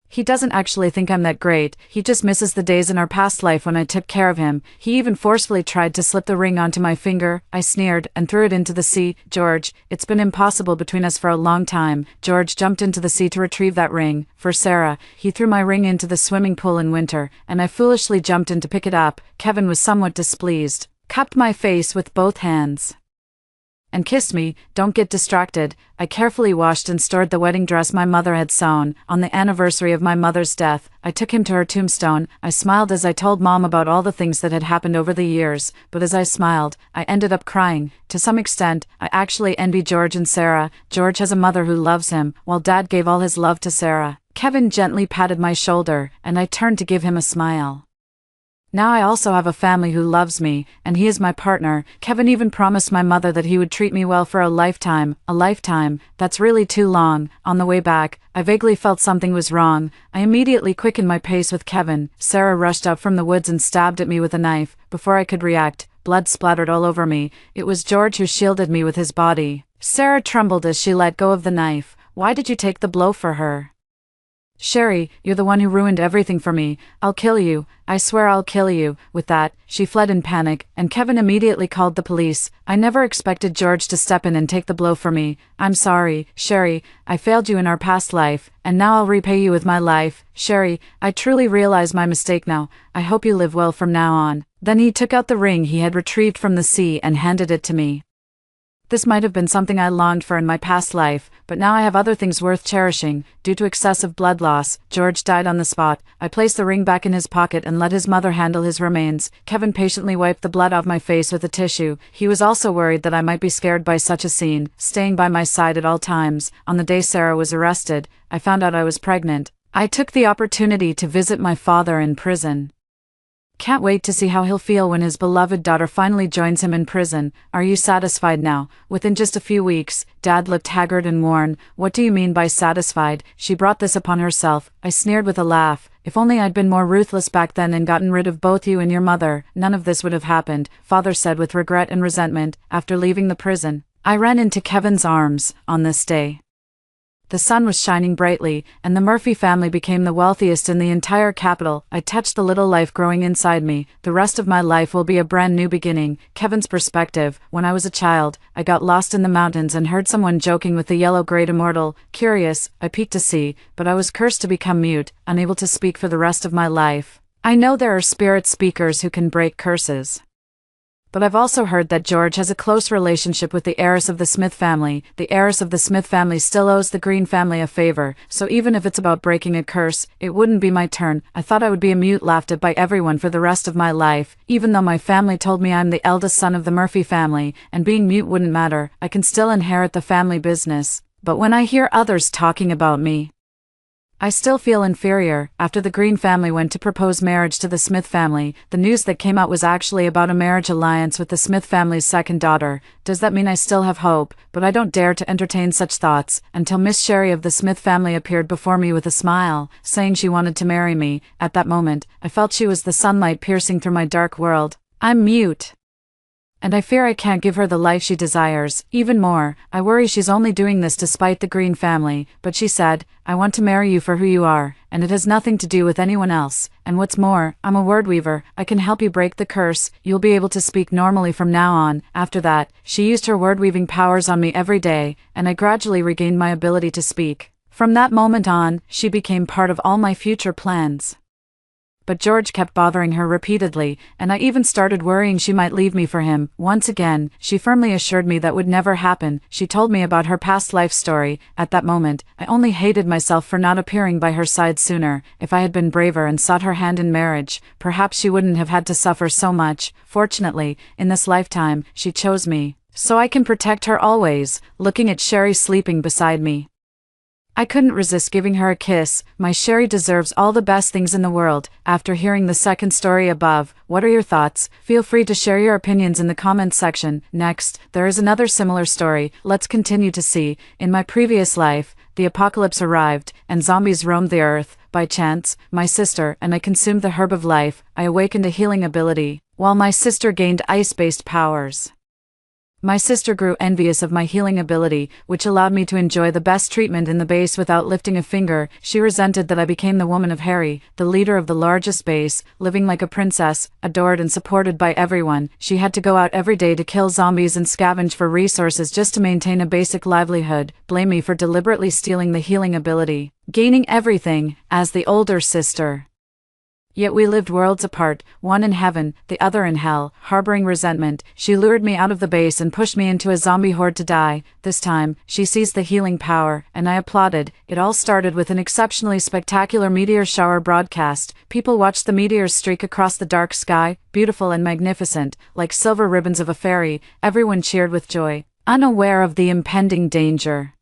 A: He doesn't actually think I'm that great. He just misses the days in our past life when I took care of him. He even forcefully tried to slip the ring onto my finger. I sneered and threw it into the sea. "George, it's been impossible between us for a long time." George jumped into the sea to retrieve that ring. For Sarah, he threw my ring into the swimming pool in winter, and I foolishly jumped in to pick it up. Kevin was somewhat displeased, cupped my face with both hands, and kissed me. "Don't get distracted." I carefully washed and stored the wedding dress my mother had sewn. On the anniversary of my mother's death, I took him to her tombstone. I smiled as I told Mom about all the things that had happened over the years, but as I smiled, I ended up crying. To some extent, I actually envy George and Sarah. George has a mother who loves him, while Dad gave all his love to Sarah. Kevin gently patted my shoulder, and I turned to give him a smile. Now I also have a family who loves me, and he is my partner. Kevin even promised my mother that he would treat me well for a lifetime. A lifetime? That's really too long. On the way back, I vaguely felt something was wrong. I immediately quickened my pace with Kevin. Sarah rushed out from the woods and stabbed at me with a knife. Before I could react, blood splattered all over me. It was George who shielded me with his body. Sarah trembled as she let go of the knife. "Why did you take the blow for her?" "Sherry, you're the one who ruined everything for me. I'll kill you. I swear I'll kill you." With that, she fled in panic, and Kevin immediately called the police. I never expected George to step in and take the blow for me. "I'm sorry, Sherry. I failed you in our past life, and now I'll repay you with my life. Sherry, I truly realize my mistake now. I hope you live well from now on." Then he took out the ring he had retrieved from the sea and handed it to me. This might have been something I longed for in my past life, but now I have other things worth cherishing. Due to excessive blood loss, George died on the spot. I placed the ring back in his pocket and let his mother handle his remains. Kevin patiently wiped the blood off my face with a tissue. He was also worried that I might be scared by such a scene, staying by my side at all times. On the day Sarah was arrested, I found out I was pregnant. I took the opportunity to visit my father in prison. Can't wait to see how he'll feel when his beloved daughter finally joins him in prison. Are you satisfied now? Within just a few weeks, Dad looked haggard and worn. What do you mean by satisfied? She brought this upon herself. I sneered with a laugh. If only I'd been more ruthless back then and gotten rid of both you and your mother, none of this would have happened, Father said with regret and resentment. After leaving the prison, I ran into Kevin's arms. On this day, the sun was shining brightly, and the Murphy family became the wealthiest in the entire capital. I touched the little life growing inside me. The rest of my life will be a brand new beginning. Kevin's perspective. When I was a child, I got lost in the mountains and heard someone joking with the yellow-grayed immortal. Curious, I peeked to see, but I was cursed to become mute, unable to speak for the rest of my life. I know there are spirit speakers who can break curses, but I've also heard that George has a close relationship with the heiress of the Smith family. The heiress of the Smith family still owes the Green family a favor, so even if it's about breaking a curse, it wouldn't be my turn. I thought I would be a mute, laughed at by everyone for the rest of my life. Even though my family told me I'm the eldest son of the Murphy family, and being mute wouldn't matter, I can still inherit the family business. But when I hear others talking about me, I still feel inferior. After the Green family went to propose marriage to the Smith family, the news that came out was actually about a marriage alliance with the Smith family's second daughter. Does that mean I still have hope? But I don't dare to entertain such thoughts, until Miss Sherry of the Smith family appeared before me with a smile, saying she wanted to marry me. At that moment, I felt she was the sunlight piercing through my dark world. I'm mute, and I fear I can't give her the life she desires. Even more, I worry she's only doing this to spite the Green family. But she said, I want to marry you for who you are, and it has nothing to do with anyone else. And what's more, I'm a word weaver. I can help you break the curse. You'll be able to speak normally from now on. After that, she used her word weaving powers on me every day, and I gradually regained my ability to speak. From that moment on, she became part of all my future plans. But George kept bothering her repeatedly, and I even started worrying she might leave me for him. Once again, she firmly assured me that would never happen. She told me about her past life story. At that moment, I only hated myself for not appearing by her side sooner. If I had been braver and sought her hand in marriage, perhaps she wouldn't have had to suffer so much. Fortunately, in this lifetime, she chose me, so I can protect her always. Looking at Sherry sleeping beside me, I couldn't resist giving her a kiss. My Sherry deserves all the best things in the world. After hearing the second story above, what are your thoughts? Feel free to share your opinions in the comments section. Next, there is another similar story. Let's continue to see. In my previous life, the apocalypse arrived, and zombies roamed the earth. By chance, my sister and I consumed the herb of life. I awakened a healing ability, while my sister gained ice-based powers. My sister grew envious of my healing ability, which allowed me to enjoy the best treatment in the base without lifting a finger. She resented that I became the woman of Harry, the leader of the largest base, living like a princess, adored and supported by everyone. She had to go out every day to kill zombies and scavenge for resources just to maintain a basic livelihood. Blame me for deliberately stealing the healing ability, gaining everything, as the older sister. Yet we lived worlds apart, one in heaven, the other in hell. Harboring resentment, she lured me out of the base and pushed me into a zombie horde to die. This time, she seized the healing power, and I applauded. It all started with an exceptionally spectacular meteor shower broadcast. People watched the meteors streak across the dark sky, beautiful and magnificent, like silver ribbons of a fairy. Everyone cheered with joy, unaware of the impending danger.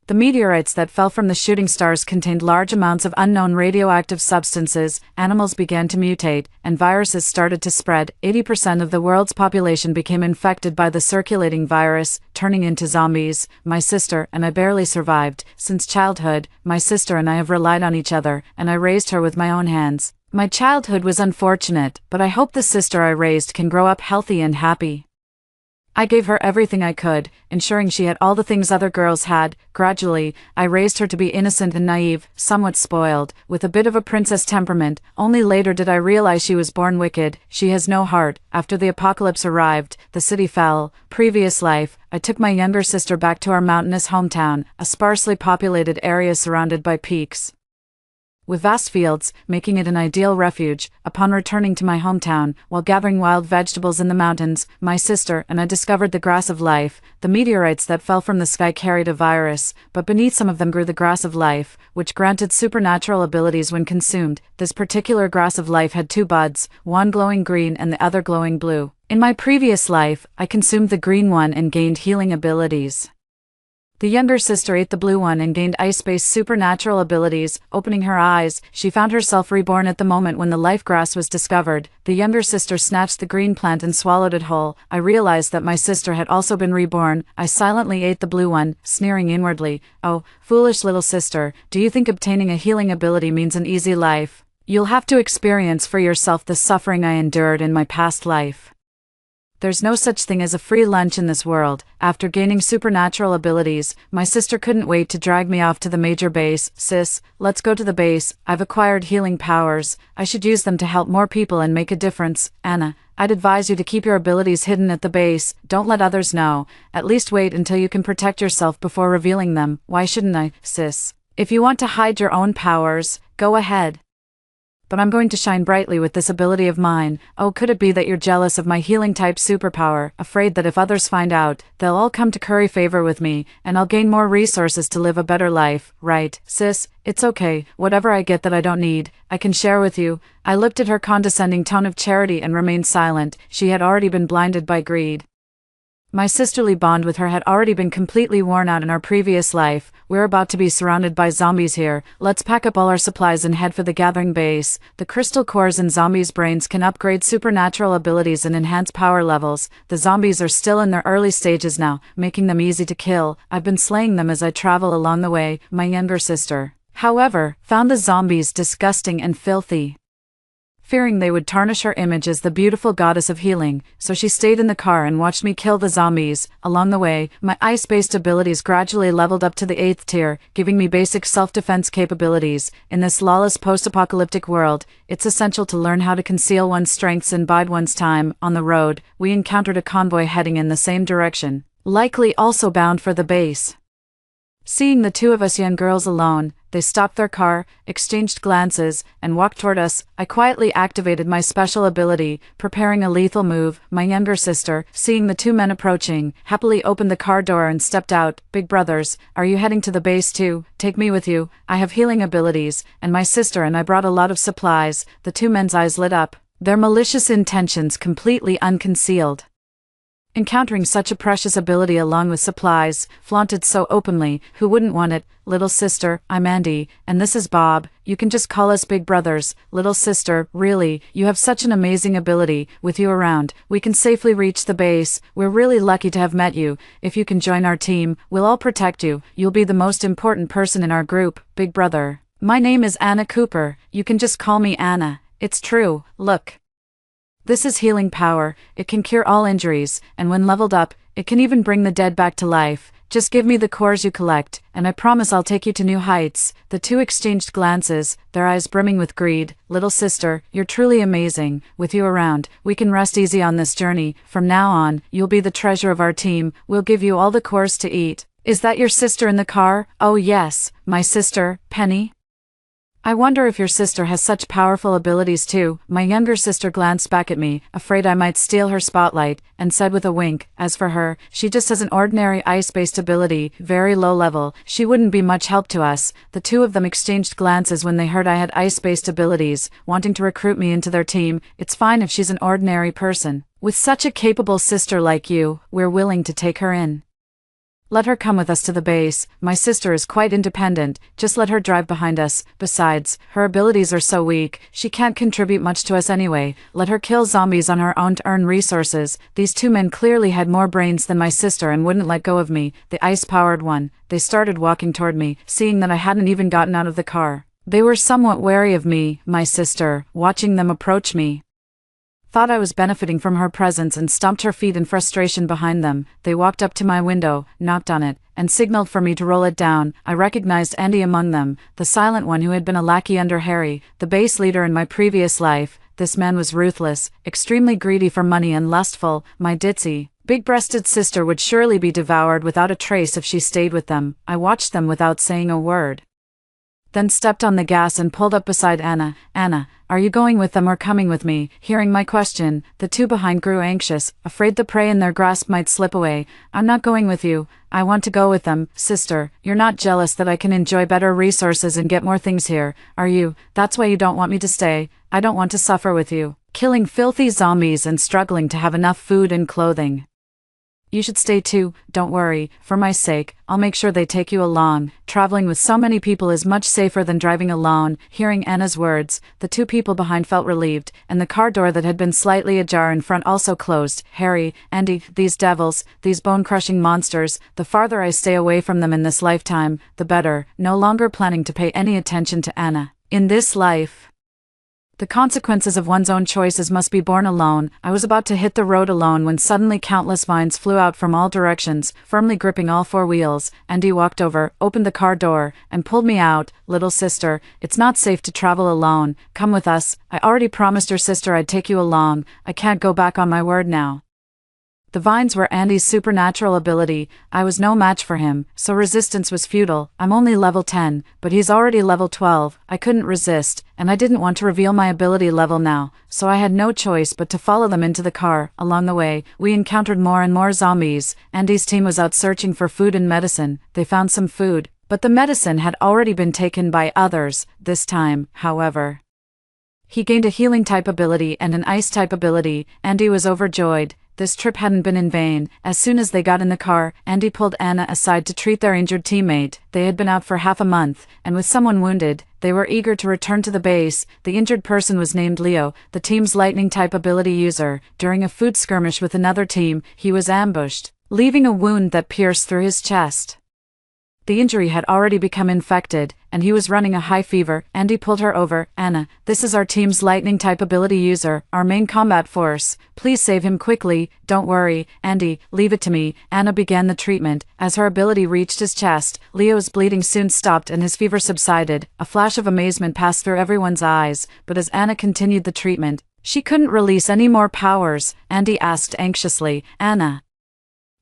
A: The meteorites that fell from the shooting stars contained large amounts of unknown radioactive substances. Animals began to mutate, and viruses started to spread. 80% of the world's population became infected by the circulating virus, turning into zombies. My sister and I barely survived. Since childhood, my sister and I have relied on each other, and I raised her with my own hands. My childhood was unfortunate, but I hope the sister I raised can grow up healthy and happy. I gave her everything I could, ensuring she had all the things other girls had. Gradually, I raised her to be innocent and naive, somewhat spoiled, with a bit of a princess temperament. Only later did I realize she was born wicked. She has no heart. After the apocalypse arrived, the city fell. Previous life, I took my younger sister back to our mountainous hometown, a sparsely populated area surrounded by peaks, with vast fields, making it an ideal refuge. Upon returning to my hometown, while gathering wild vegetables in the mountains, my sister and I discovered the grass of life. The meteorites that fell from the sky carried a virus, but beneath some of them grew the grass of life, which granted supernatural abilities when consumed. This particular grass of life had two buds, one glowing green and the other glowing blue. In my previous life, I consumed the green one and gained healing abilities. The younger sister ate the blue one and gained ice-based supernatural abilities. Opening her eyes, she found herself reborn at the moment when the life grass was discovered. The younger sister snatched the green plant and swallowed it whole. I realized that my sister had also been reborn. I silently ate the blue one, sneering inwardly. Oh, foolish little sister, do you think obtaining a healing ability means an easy life? You'll have to experience for yourself the suffering I endured in my past life. There's no such thing as a free lunch in this world. After gaining supernatural abilities, my sister couldn't wait to drag me off to the major base. Sis, let's go to the base. I've acquired healing powers. I should use them to help more people and make a difference. Anna, I'd advise you to keep your abilities hidden at the base. Don't let others know. At least wait until you can protect yourself before revealing them. Why shouldn't I, sis? If you want to hide your own powers, go ahead. But I'm going to shine brightly with this ability of mine. Oh, could it be that you're jealous of my healing type superpower, afraid that if others find out, they'll all come to curry favor with me, and I'll gain more resources to live a better life, right, sis? It's okay, whatever I get that I don't need, I can share with you. I looked at her condescending tone of charity and remained silent. She had already been blinded by greed. My sisterly bond with her had already been completely worn out in our previous life. We're about to be surrounded by zombies here. Let's pack up all our supplies and head for the gathering base. The crystal cores in zombies' brains can upgrade supernatural abilities and enhance power levels. The zombies are still in their early stages now, making them easy to kill. I've been slaying them as I travel along the way. My younger sister, however, found the zombies disgusting and filthy, fearing they would tarnish her image as the beautiful goddess of healing, so she stayed in the car and watched me kill the zombies. Along the way, my ice-based abilities gradually leveled up to the 8th tier, giving me basic self-defense capabilities. In this lawless post-apocalyptic world, it's essential to learn how to conceal one's strengths and bide one's time. On the road, we encountered a convoy heading in the same direction, likely also bound for the base. Seeing the two of us young girls alone, they stopped their car, exchanged glances, and walked toward us. I quietly activated my special ability, preparing a lethal move. My younger sister, seeing the two men approaching, happily opened the car door and stepped out. Big brothers, are you heading to the base too? Take me with you. I have healing abilities, and my sister and I brought a lot of supplies. The two men's eyes lit up, their malicious intentions completely unconcealed. Encountering such a precious ability along with supplies, flaunted so openly, who wouldn't want it? Little sister, I'm Andy, and this is Bob. You can just call us big brothers. Little sister, really, you have such an amazing ability. With you around, we can safely reach the base. We're really lucky to have met you. If you can join our team, we'll all protect you. You'll be the most important person in our group, big brother. My name is Anna Cooper. You can just call me Anna. It's true, look. This is healing power. It can cure all injuries, and when leveled up, it can even bring the dead back to life. Just give me the cores you collect, and I promise I'll take you to new heights. The two exchanged glances, their eyes brimming with greed. Little sister, you're truly amazing. With you around, we can rest easy on this journey. From now on, you'll be the treasure of our team. We'll give you all the cores to eat. Is that your sister in the car? Oh yes, my sister, Penny. I wonder if your sister has such powerful abilities too. My younger sister glanced back at me, afraid I might steal her spotlight, and said with a wink, as for her, she just has an ordinary ice-based ability, very low level. She wouldn't be much help to us. The two of them exchanged glances when they heard I had ice-based abilities, wanting to recruit me into their team. It's fine if she's an ordinary person. With such a capable sister like you, we're willing to take her in. Let her come with us to the base. My sister is quite independent, just let her drive behind us. Besides, her abilities are so weak, she can't contribute much to us anyway. Let her kill zombies on her own to earn resources. These two men clearly had more brains than my sister and wouldn't let go of me, the ice-powered one. They started walking toward me, seeing that I hadn't even gotten out of the car. They were somewhat wary of me, my sister, watching them approach me. Thought I was benefiting from her presence and stomped her feet in frustration behind them. They walked up to my window, knocked on it, and signaled for me to roll it down. I recognized Andy among them, the silent one who had been a lackey under Harry, the base leader in my previous life. This man was ruthless, extremely greedy for money and lustful. My ditzy, big-breasted sister would surely be devoured without a trace if she stayed with them. I watched them without saying a word, then stepped on the gas and pulled up beside Anna. Anna, are you going with them or coming with me? Hearing my question, the two behind grew anxious, afraid the prey in their grasp might slip away. I'm not going with you. I want to go with them. Sister, you're not jealous that I can enjoy better resources and get more things here, are you? That's why you don't want me to stay. I don't want to suffer with you, killing filthy zombies and struggling to have enough food and clothing. You should stay too, don't worry, for my sake, I'll make sure they take you along. Traveling with so many people is much safer than driving alone. Hearing Anna's words, the two people behind felt relieved, and the car door that had been slightly ajar in front also closed. Harry, Andy, these devils, these bone-crushing monsters, the farther I stay away from them in this lifetime, the better. No longer planning to pay any attention to Anna. In this life, the consequences of one's own choices must be borne alone. I was about to hit the road alone when suddenly countless vines flew out from all directions, firmly gripping all four wheels. Andy walked over, opened the car door, and pulled me out. Little sister, it's not safe to travel alone. Come with us. I already promised your sister I'd take you along. I can't go back on my word now. The vines were Andy's supernatural ability. I was no match for him, so resistance was futile. I'm only level 10, but he's already level 12. I couldn't resist, and I didn't want to reveal my ability level now, so I had no choice but to follow them into the car. Along the way, we encountered more and more zombies. Andy's team was out searching for food and medicine. They found some food, but the medicine had already been taken by others. This time, however, he gained a healing type ability and an ice type ability. Andy was overjoyed. This trip hadn't been in vain. As soon as they got in the car, Andy pulled Anna aside to treat their injured teammate. They had been out for half a month, and with someone wounded, they were eager to return to the base. The injured person was named Leo, the team's lightning type ability user. During a food skirmish with another team, he was ambushed, leaving a wound that pierced through his chest. The injury had already become infected, and he was running a high fever. Andy pulled her over. Anna, this is our team's lightning type ability user, our main combat force. Please save him quickly. Don't worry, Andy, leave it to me. Anna began the treatment. As her ability reached his chest, Leo's bleeding soon stopped and his fever subsided. A flash of amazement passed through everyone's eyes, but as Anna continued the treatment, she couldn't release any more powers. Andy asked anxiously, Anna,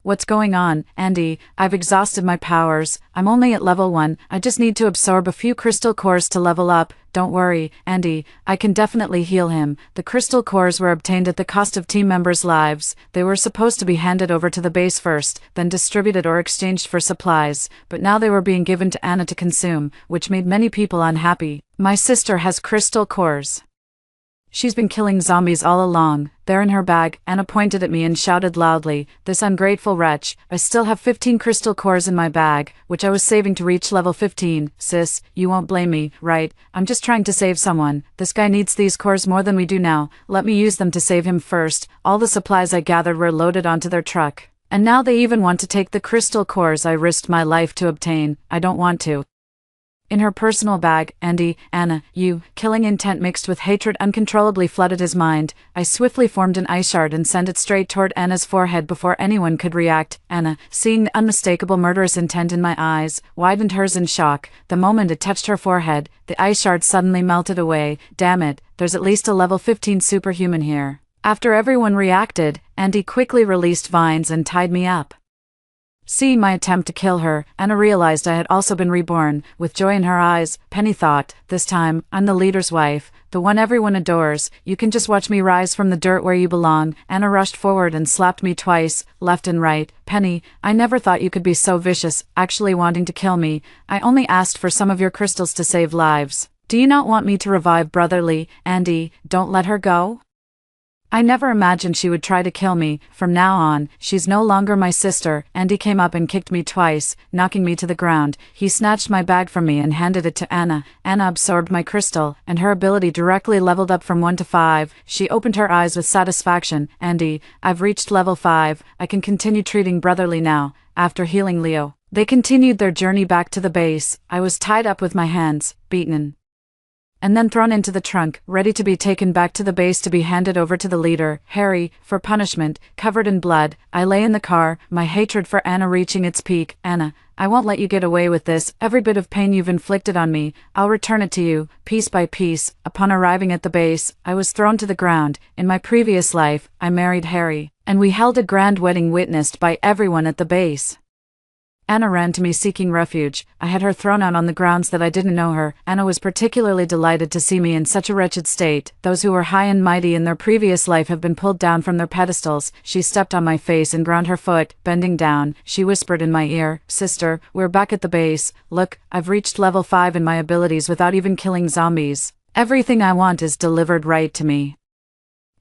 A: what's going on? Andy, I've exhausted my powers. I'm only at level 1. I just need to absorb a few crystal cores to level up. Don't worry, Andy, I can definitely heal him. The crystal cores were obtained at the cost of team members' lives. They were supposed to be handed over to the base first, then distributed or exchanged for supplies, but now they were being given to Anna to consume, which made many people unhappy. My sister has crystal cores. She's been killing zombies all along. They're in her bag. Anna pointed at me and shouted loudly, this ungrateful wretch. I still have 15 crystal cores in my bag, which I was saving to reach level 15. Sis, you won't blame me, right? I'm just trying to save someone. This guy needs these cores more than we do now. Let me use them to save him first. All the supplies I gathered were loaded onto their truck, and now they even want to take the crystal cores I risked my life to obtain. I don't want to. In her personal bag, Anna, killing intent mixed with hatred uncontrollably flooded his mind. I swiftly formed an ice shard and sent it straight toward Anna's forehead before anyone could react. Anna, seeing the unmistakable murderous intent in my eyes, widened hers in shock. The moment it touched her forehead, the ice shard suddenly melted away. Damn it, there's at least a level 15 superhuman here. After everyone reacted, Andy quickly released vines and tied me up. Seeing my attempt to kill her, Anna realized I had also been reborn. With joy in her eyes, Penny thought, this time, I'm the leader's wife, the one everyone adores. You can just watch me rise from the dirt where you belong. Anna rushed forward and slapped me twice, left and right. Penny, I never thought you could be so vicious, actually wanting to kill me. I only asked for some of your crystals to save lives. Do you not want me to revive brotherly? Andy, don't let her go. I never imagined she would try to kill me. From now on, she's no longer my sister. Andy came up and kicked me twice, knocking me to the ground. He snatched my bag from me and handed it to Anna. Anna absorbed my crystal, and her ability directly leveled up from 1 to 5. She opened her eyes with satisfaction. Andy, I've reached level 5. I can continue treating brotherly now. After healing Leo, they continued their journey back to the base. I was tied up with my hands, beaten, and then thrown into the trunk, ready to be taken back to the base to be handed over to the leader, Harry, for punishment. Covered in blood, I lay in the car, my hatred for Anna reaching its peak. Anna, I won't let you get away with this. Every bit of pain you've inflicted on me, I'll return it to you, piece by piece. Upon arriving at the base, I was thrown to the ground. In my previous life, I married Harry, and we held a grand wedding witnessed by everyone at the base. Anna ran to me seeking refuge. I had her thrown out on the grounds that I didn't know her. Anna was particularly delighted to see me in such a wretched state. Those who were high and mighty in their previous life have been pulled down from their pedestals. She stepped on my face and ground her foot. Bending down, she whispered in my ear, Sister, we're back at the base. Look, I've reached level 5 in my abilities without even killing zombies. Everything I want is delivered right to me.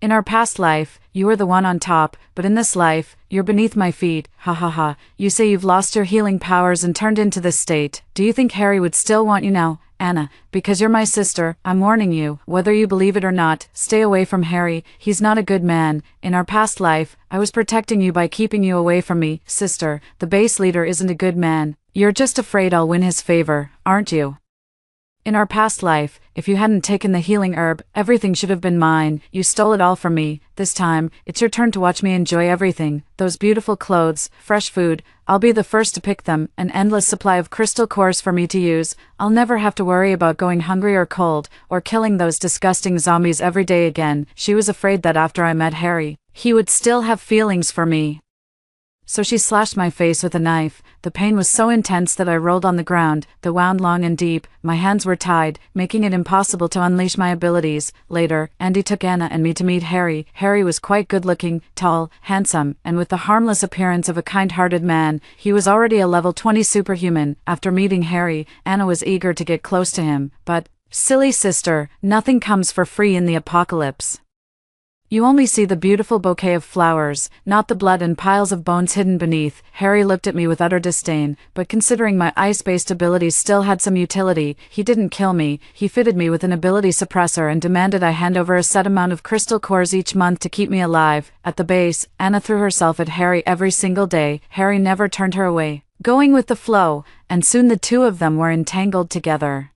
A: In our past life, you were the one on top, but in this life, you're beneath my feet, ha ha ha. You say you've lost your healing powers and turned into this state. Do you think Harry would still want you now? Anna, because you're my sister, I'm warning you, whether you believe it or not, stay away from Harry, he's not a good man. In our past life, I was protecting you by keeping you away from me. Sister, the base leader isn't a good man. You're just afraid I'll win his favor, aren't you? In our past life, if you hadn't taken the healing herb, everything should have been mine. You stole it all from me. This time, it's your turn to watch me enjoy everything. Those beautiful clothes, fresh food, I'll be the first to pick them, an endless supply of crystal cores for me to use. I'll never have to worry about going hungry or cold, or killing those disgusting zombies every day again. She was afraid that after I met Harry, he would still have feelings for me. So she slashed my face with a knife. The pain was so intense that I rolled on the ground, the wound long and deep. My hands were tied, making it impossible to unleash my abilities. Later, Andy took Anna and me to meet Harry. Harry was quite good-looking, tall, handsome, and with the harmless appearance of a kind-hearted man. He was already a level 20 superhuman. After meeting Harry, Anna was eager to get close to him, but, silly sister, nothing comes for free in the apocalypse. You only see the beautiful bouquet of flowers, not the blood and piles of bones hidden beneath. Harry looked at me with utter disdain, but considering my ice-based abilities still had some utility, he didn't kill me. He fitted me with an ability suppressor and demanded I hand over a set amount of crystal cores each month to keep me alive. At the base, Anna threw herself at Harry every single day. Harry never turned her away, going with the flow, and soon the two of them were entangled together.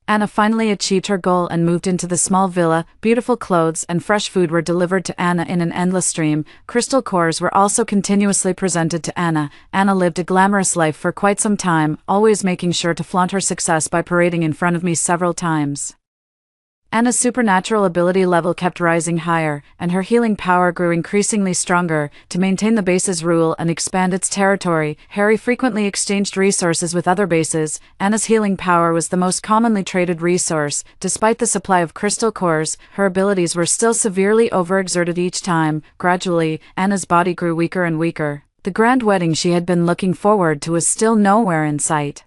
A: Anna finally achieved her goal and moved into the small villa. Beautiful clothes and fresh food were delivered to Anna in an endless stream. Crystal cores were also continuously presented to Anna. Anna lived a glamorous life for quite some time, always making sure to flaunt her success by parading in front of me several times. Anna's supernatural ability level kept rising higher, and her healing power grew increasingly stronger. To maintain the base's rule and expand its territory, Harry frequently exchanged resources with other bases. Anna's healing power was the most commonly traded resource. Despite the supply of crystal cores, her abilities were still severely overexerted each time. Gradually, Anna's body grew weaker and weaker. The grand wedding she had been looking forward to was still nowhere in sight.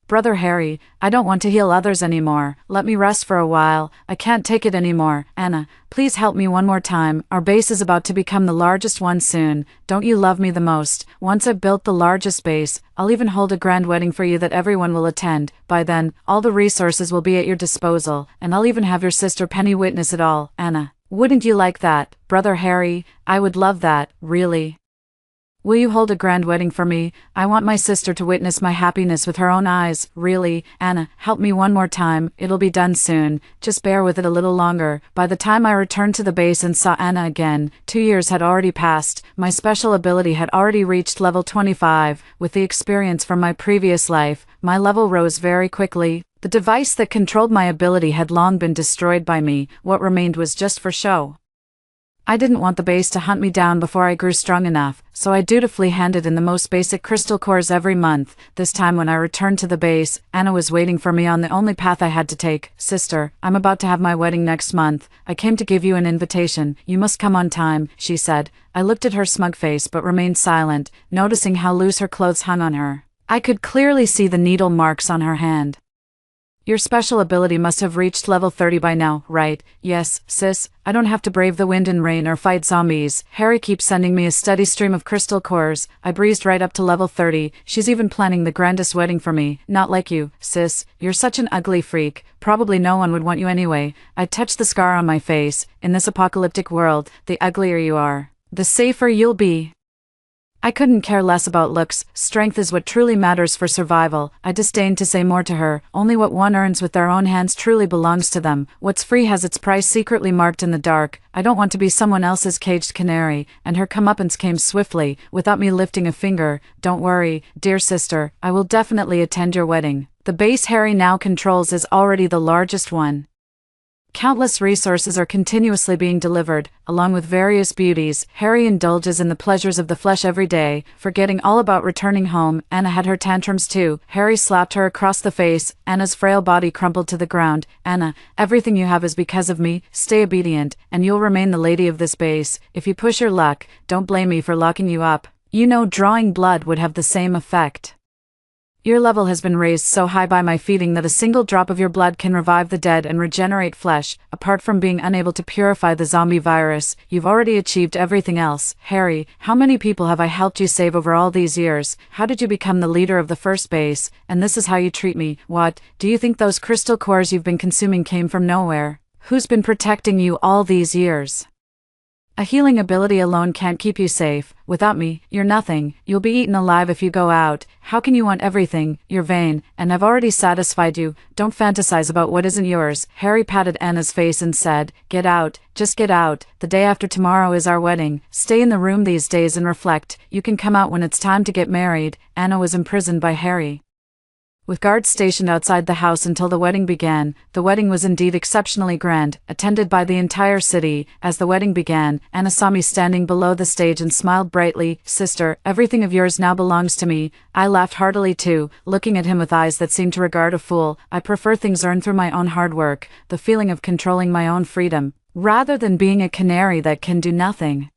A: Brother Harry, I don't want to heal others anymore. Let me rest for a while. I can't take it anymore. Anna, please help me one more time. Our base is about to become the largest one soon. Don't you love me the most? Once I've built the largest base, I'll even hold a grand wedding for you that everyone will attend. By then, all the resources will be at your disposal, and I'll even have your sister Penny witness it all. Anna, wouldn't you like that? Brother Harry, I would love that, really. Will you hold a grand wedding for me? I want my sister to witness my happiness with her own eyes, really. Anna, help me one more time, it'll be done soon, just bear with it a little longer. By the time I returned to the base and saw Anna again, 2 years had already passed. My special ability had already reached level 25. With the experience from my previous life, my level rose very quickly. The device that controlled my ability had long been destroyed by me. What remained was just for show. I didn't want the base to hunt me down before I grew strong enough, so I dutifully handed in the most basic crystal cores every month. This time when I returned to the base, Anna was waiting for me on the only path I had to take. Sister, I'm about to have my wedding next month. I came to give you an invitation. You must come on time, she said. I looked at her smug face but remained silent, noticing how loose her clothes hung on her. I could clearly see the needle marks on her hand. Your special ability must have reached level 30 by now, right? Yes, sis, I don't have to brave the wind and rain or fight zombies. Harry keeps sending me a steady stream of crystal cores. I breezed right up to level 30. She's even planning the grandest wedding for me. Not like you, sis. You're such an ugly freak. Probably no one would want you anyway. I touched the scar on my face. In this apocalyptic world, the uglier you are, the safer you'll be. I couldn't care less about looks. Strength is what truly matters for survival. I disdained to say more to her. Only what one earns with their own hands truly belongs to them. What's free has its price secretly marked in the dark. I don't want to be someone else's caged canary. And her comeuppance came swiftly, without me lifting a finger. Don't worry, dear sister, I will definitely attend your wedding. The base Harry now controls is already the largest one. Countless resources are continuously being delivered, along with various beauties. Harry indulges in the pleasures of the flesh every day, forgetting all about returning home. Anna had her tantrums too. Harry slapped her across the face. Anna's frail body crumpled to the ground. Anna, everything you have is because of me. Stay obedient, and you'll remain the lady of this base. If you push your luck, don't blame me for locking you up. You know drawing blood would have the same effect. Your level has been raised so high by my feeding that a single drop of your blood can revive the dead and regenerate flesh. Apart from being unable to purify the zombie virus, you've already achieved everything else. Harry, how many people have I helped you save over all these years? How did you become the leader of the first base? And this is how you treat me? What? Do you think those crystal cores you've been consuming came from nowhere? Who's been protecting you all these years? A healing ability alone can't keep you safe. Without me, you're nothing. You'll be eaten alive if you go out. How can you want everything? You're vain, and I've already satisfied you. Don't fantasize about what isn't yours. Harry patted Anna's face and said, "Get out. Just get out. The day after tomorrow is our wedding. Stay in the room these days and reflect. You can come out when it's time to get married." Anna was imprisoned by Harry. With guards stationed outside the house until the wedding began. The wedding was indeed exceptionally grand, attended by the entire city. As the wedding began, Anna saw me standing below the stage and smiled brightly. "Sister, everything of yours now belongs to me." I laughed heartily too, looking at him with eyes that seemed to regard a fool. I prefer things earned through my own hard work, the feeling of controlling my own freedom, rather than being a canary that can do nothing.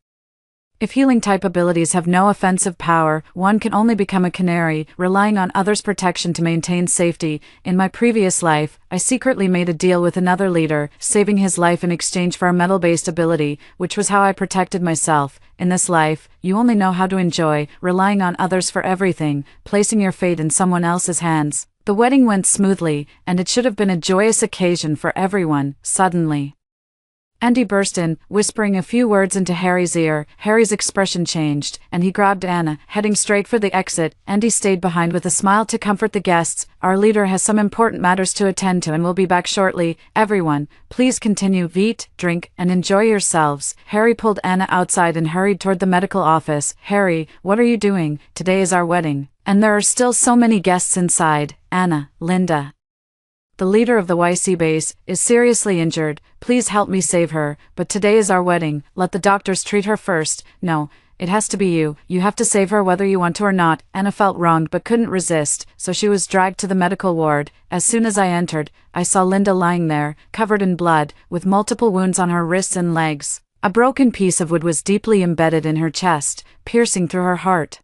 A: If healing-type abilities have no offensive power, one can only become a canary, relying on others' protection to maintain safety. In my previous life, I secretly made a deal with another leader, saving his life in exchange for a metal-based ability, which was how I protected myself. In this life, you only know how to enjoy, relying on others for everything, placing your fate in someone else's hands. The wedding went smoothly, and it should have been a joyous occasion for everyone. Suddenly, Andy burst in, whispering a few words into Harry's ear. Harry's expression changed, and he grabbed Anna, heading straight for the exit. Andy stayed behind with a smile to comfort the guests. "Our leader has some important matters to attend to and will be back shortly. Everyone, please continue, eat, drink, and enjoy yourselves." Harry pulled Anna outside and hurried toward the medical office. "Harry, what are you doing? Today is our wedding, and there are still so many guests inside." "Anna, Linda, the leader of the YC base, is seriously injured. Please help me save her. But today is our wedding. Let the doctors treat her first." "No, it has to be you. You have to save her whether you want to or not." Anna felt wronged but couldn't resist, so she was dragged to the medical ward. As soon as I entered, I saw Linda lying there, covered in blood, with multiple wounds on her wrists and legs. A broken piece of wood was deeply embedded in her chest, piercing through her heart.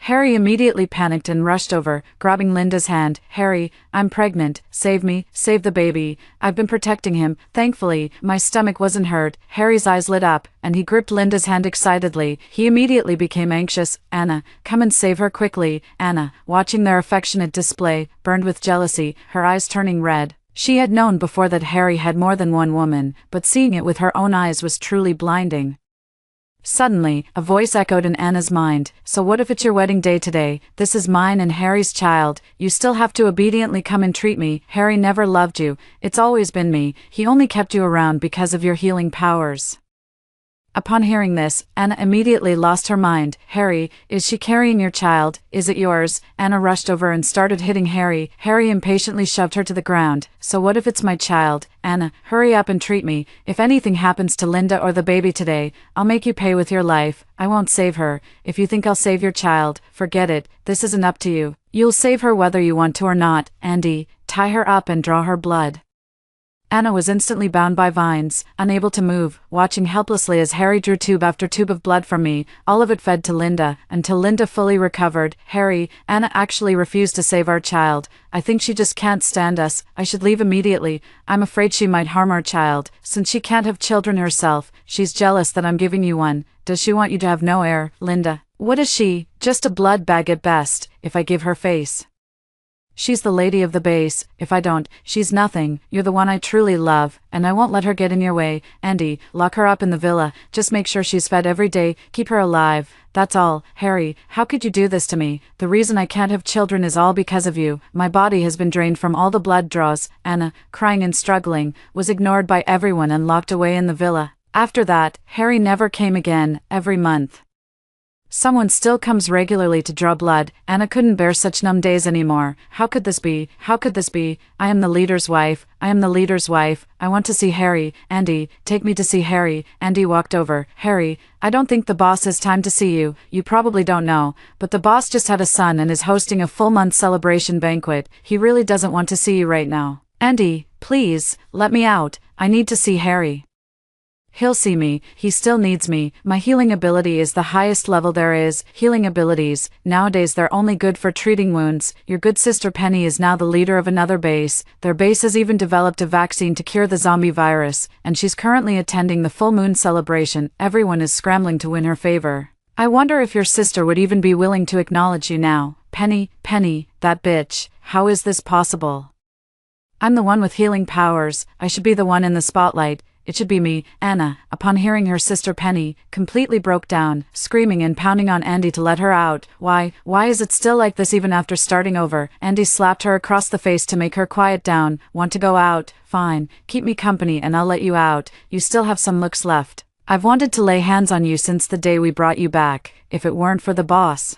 A: Harry immediately panicked and rushed over, grabbing Linda's hand. "Harry, I'm pregnant. Save me, save the baby. I've been protecting him. Thankfully, my stomach wasn't hurt." Harry's eyes lit up, and he gripped Linda's hand excitedly. He immediately became anxious. "Anna, come and save her quickly." Anna, watching their affectionate display, burned with jealousy, her eyes turning red. She had known before that Harry had more than one woman, but seeing it with her own eyes was truly blinding. Suddenly, a voice echoed in Anna's mind. "So what if it's your wedding day today? This is mine and Harry's child. You still have to obediently come and treat me. Harry never loved you. It's always been me. He only kept you around because of your healing powers." Upon hearing this, Anna immediately lost her mind. "Harry, is she carrying your child? Is it yours?" Anna rushed over and started hitting Harry. Harry impatiently shoved her to the ground. "So what if it's my child? Anna, hurry up and treat me. If anything happens to Linda or the baby today, I'll make you pay with your life. I won't save her. If you think I'll save your child, forget it. This isn't up to you. You'll save her whether you want to or not. Andy, tie her up and draw her blood." Anna was instantly bound by vines, unable to move, watching helplessly as Harry drew tube after tube of blood from me. All of it fed to Linda, until Linda fully recovered. "Harry, Anna actually refused to save our child. I think she just can't stand us. I should leave immediately. I'm afraid she might harm our child. Since she can't have children herself, she's jealous that I'm giving you one. Does she want you to have no heir, Linda? What is she? Just a blood bag at best, if I give her face. She's the lady of the base. If I don't, she's nothing. You're the one I truly love, and I won't let her get in your way. Andy, lock her up in the villa. Just make sure she's fed every day. Keep her alive. That's all. Harry, how could you do this to me? The reason I can't have children is all because of you. My body has been drained from all the blood draws." Anna, crying and struggling, was ignored by everyone and locked away in the villa. After that, Harry never came again. Every month, someone still comes regularly to draw blood. Anna couldn't bear such numb days anymore. How could this be? How could this be? I am the leader's wife. I am the leader's wife. I want to see Harry. Andy, take me to see Harry. Andy walked over. "Harry, I don't think the boss has time to see you. You probably don't know, but the boss just had a son and is hosting a full-month celebration banquet. He really doesn't want to see you right now. Andy, please, let me out. I need to see Harry." He'll see me, he still needs me, my healing ability is the highest level there is. Healing abilities, nowadays they're only good for treating wounds. Your good sister Penny is now the leader of another base. Their base has even developed a vaccine to cure the zombie virus, and she's currently attending the full moon celebration. Everyone is scrambling to win her favor. I wonder if your sister would even be willing to acknowledge you now. Penny, that bitch, how is this possible? I'm the one with healing powers, I should be the one in the spotlight. It should be me. Anna, upon hearing her sister Penny, completely broke down, screaming and pounding on Andy to let her out. Why is it still like this even after starting over? Andy slapped her across the face to make her quiet down. Want to go out? Fine, keep me company and I'll let you out. You still have some looks left. I've wanted to lay hands on you since the day we brought you back. If it weren't for the boss,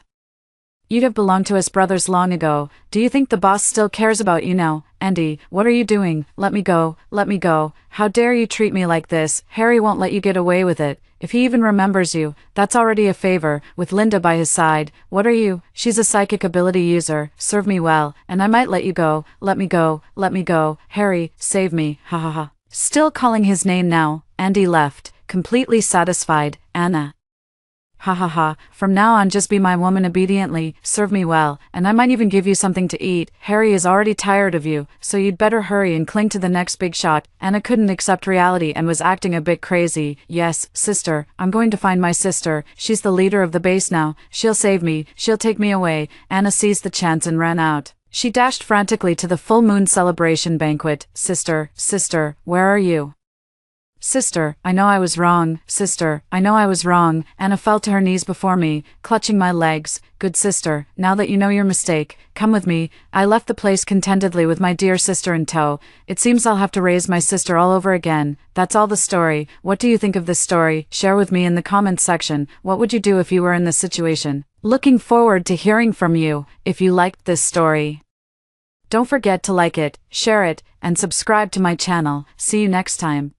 A: you'd have belonged to us brothers long ago. Do you think the boss still cares about you now? Andy, what are you doing? Let me go. How dare you treat me like this? Harry won't let you get away with it. If he even remembers you, that's already a favor, with Linda by his side. What are you? She's a psychic ability user. Serve me well, and I might let you go. Let me go. Harry, save me. Ha ha ha. Still calling his name now, Andy left, completely satisfied. Anna. Ha ha ha, from now on just be my woman obediently, serve me well, and I might even give you something to eat. Harry is already tired of you, so you'd better hurry and cling to the next big shot. Anna couldn't accept reality and was acting a bit crazy. Yes, sister, I'm going to find my sister. She's the leader of the base now. She'll save me, she'll take me away. Anna seized the chance and ran out. She dashed frantically to the full moon celebration banquet. Sister, where are you? Sister, I know I was wrong. Sister, I know I was wrong. Anna fell to her knees before me, clutching my legs. Good sister, now that you know your mistake, come with me. I left the place contentedly with my dear sister in tow. It seems I'll have to raise my sister all over again. That's all the story. What do you think of this story? Share with me in the comments section. What would you do if you were in this situation? Looking forward to hearing from you. If you liked this story, don't forget to like it, share it, and subscribe to my channel. See you next time.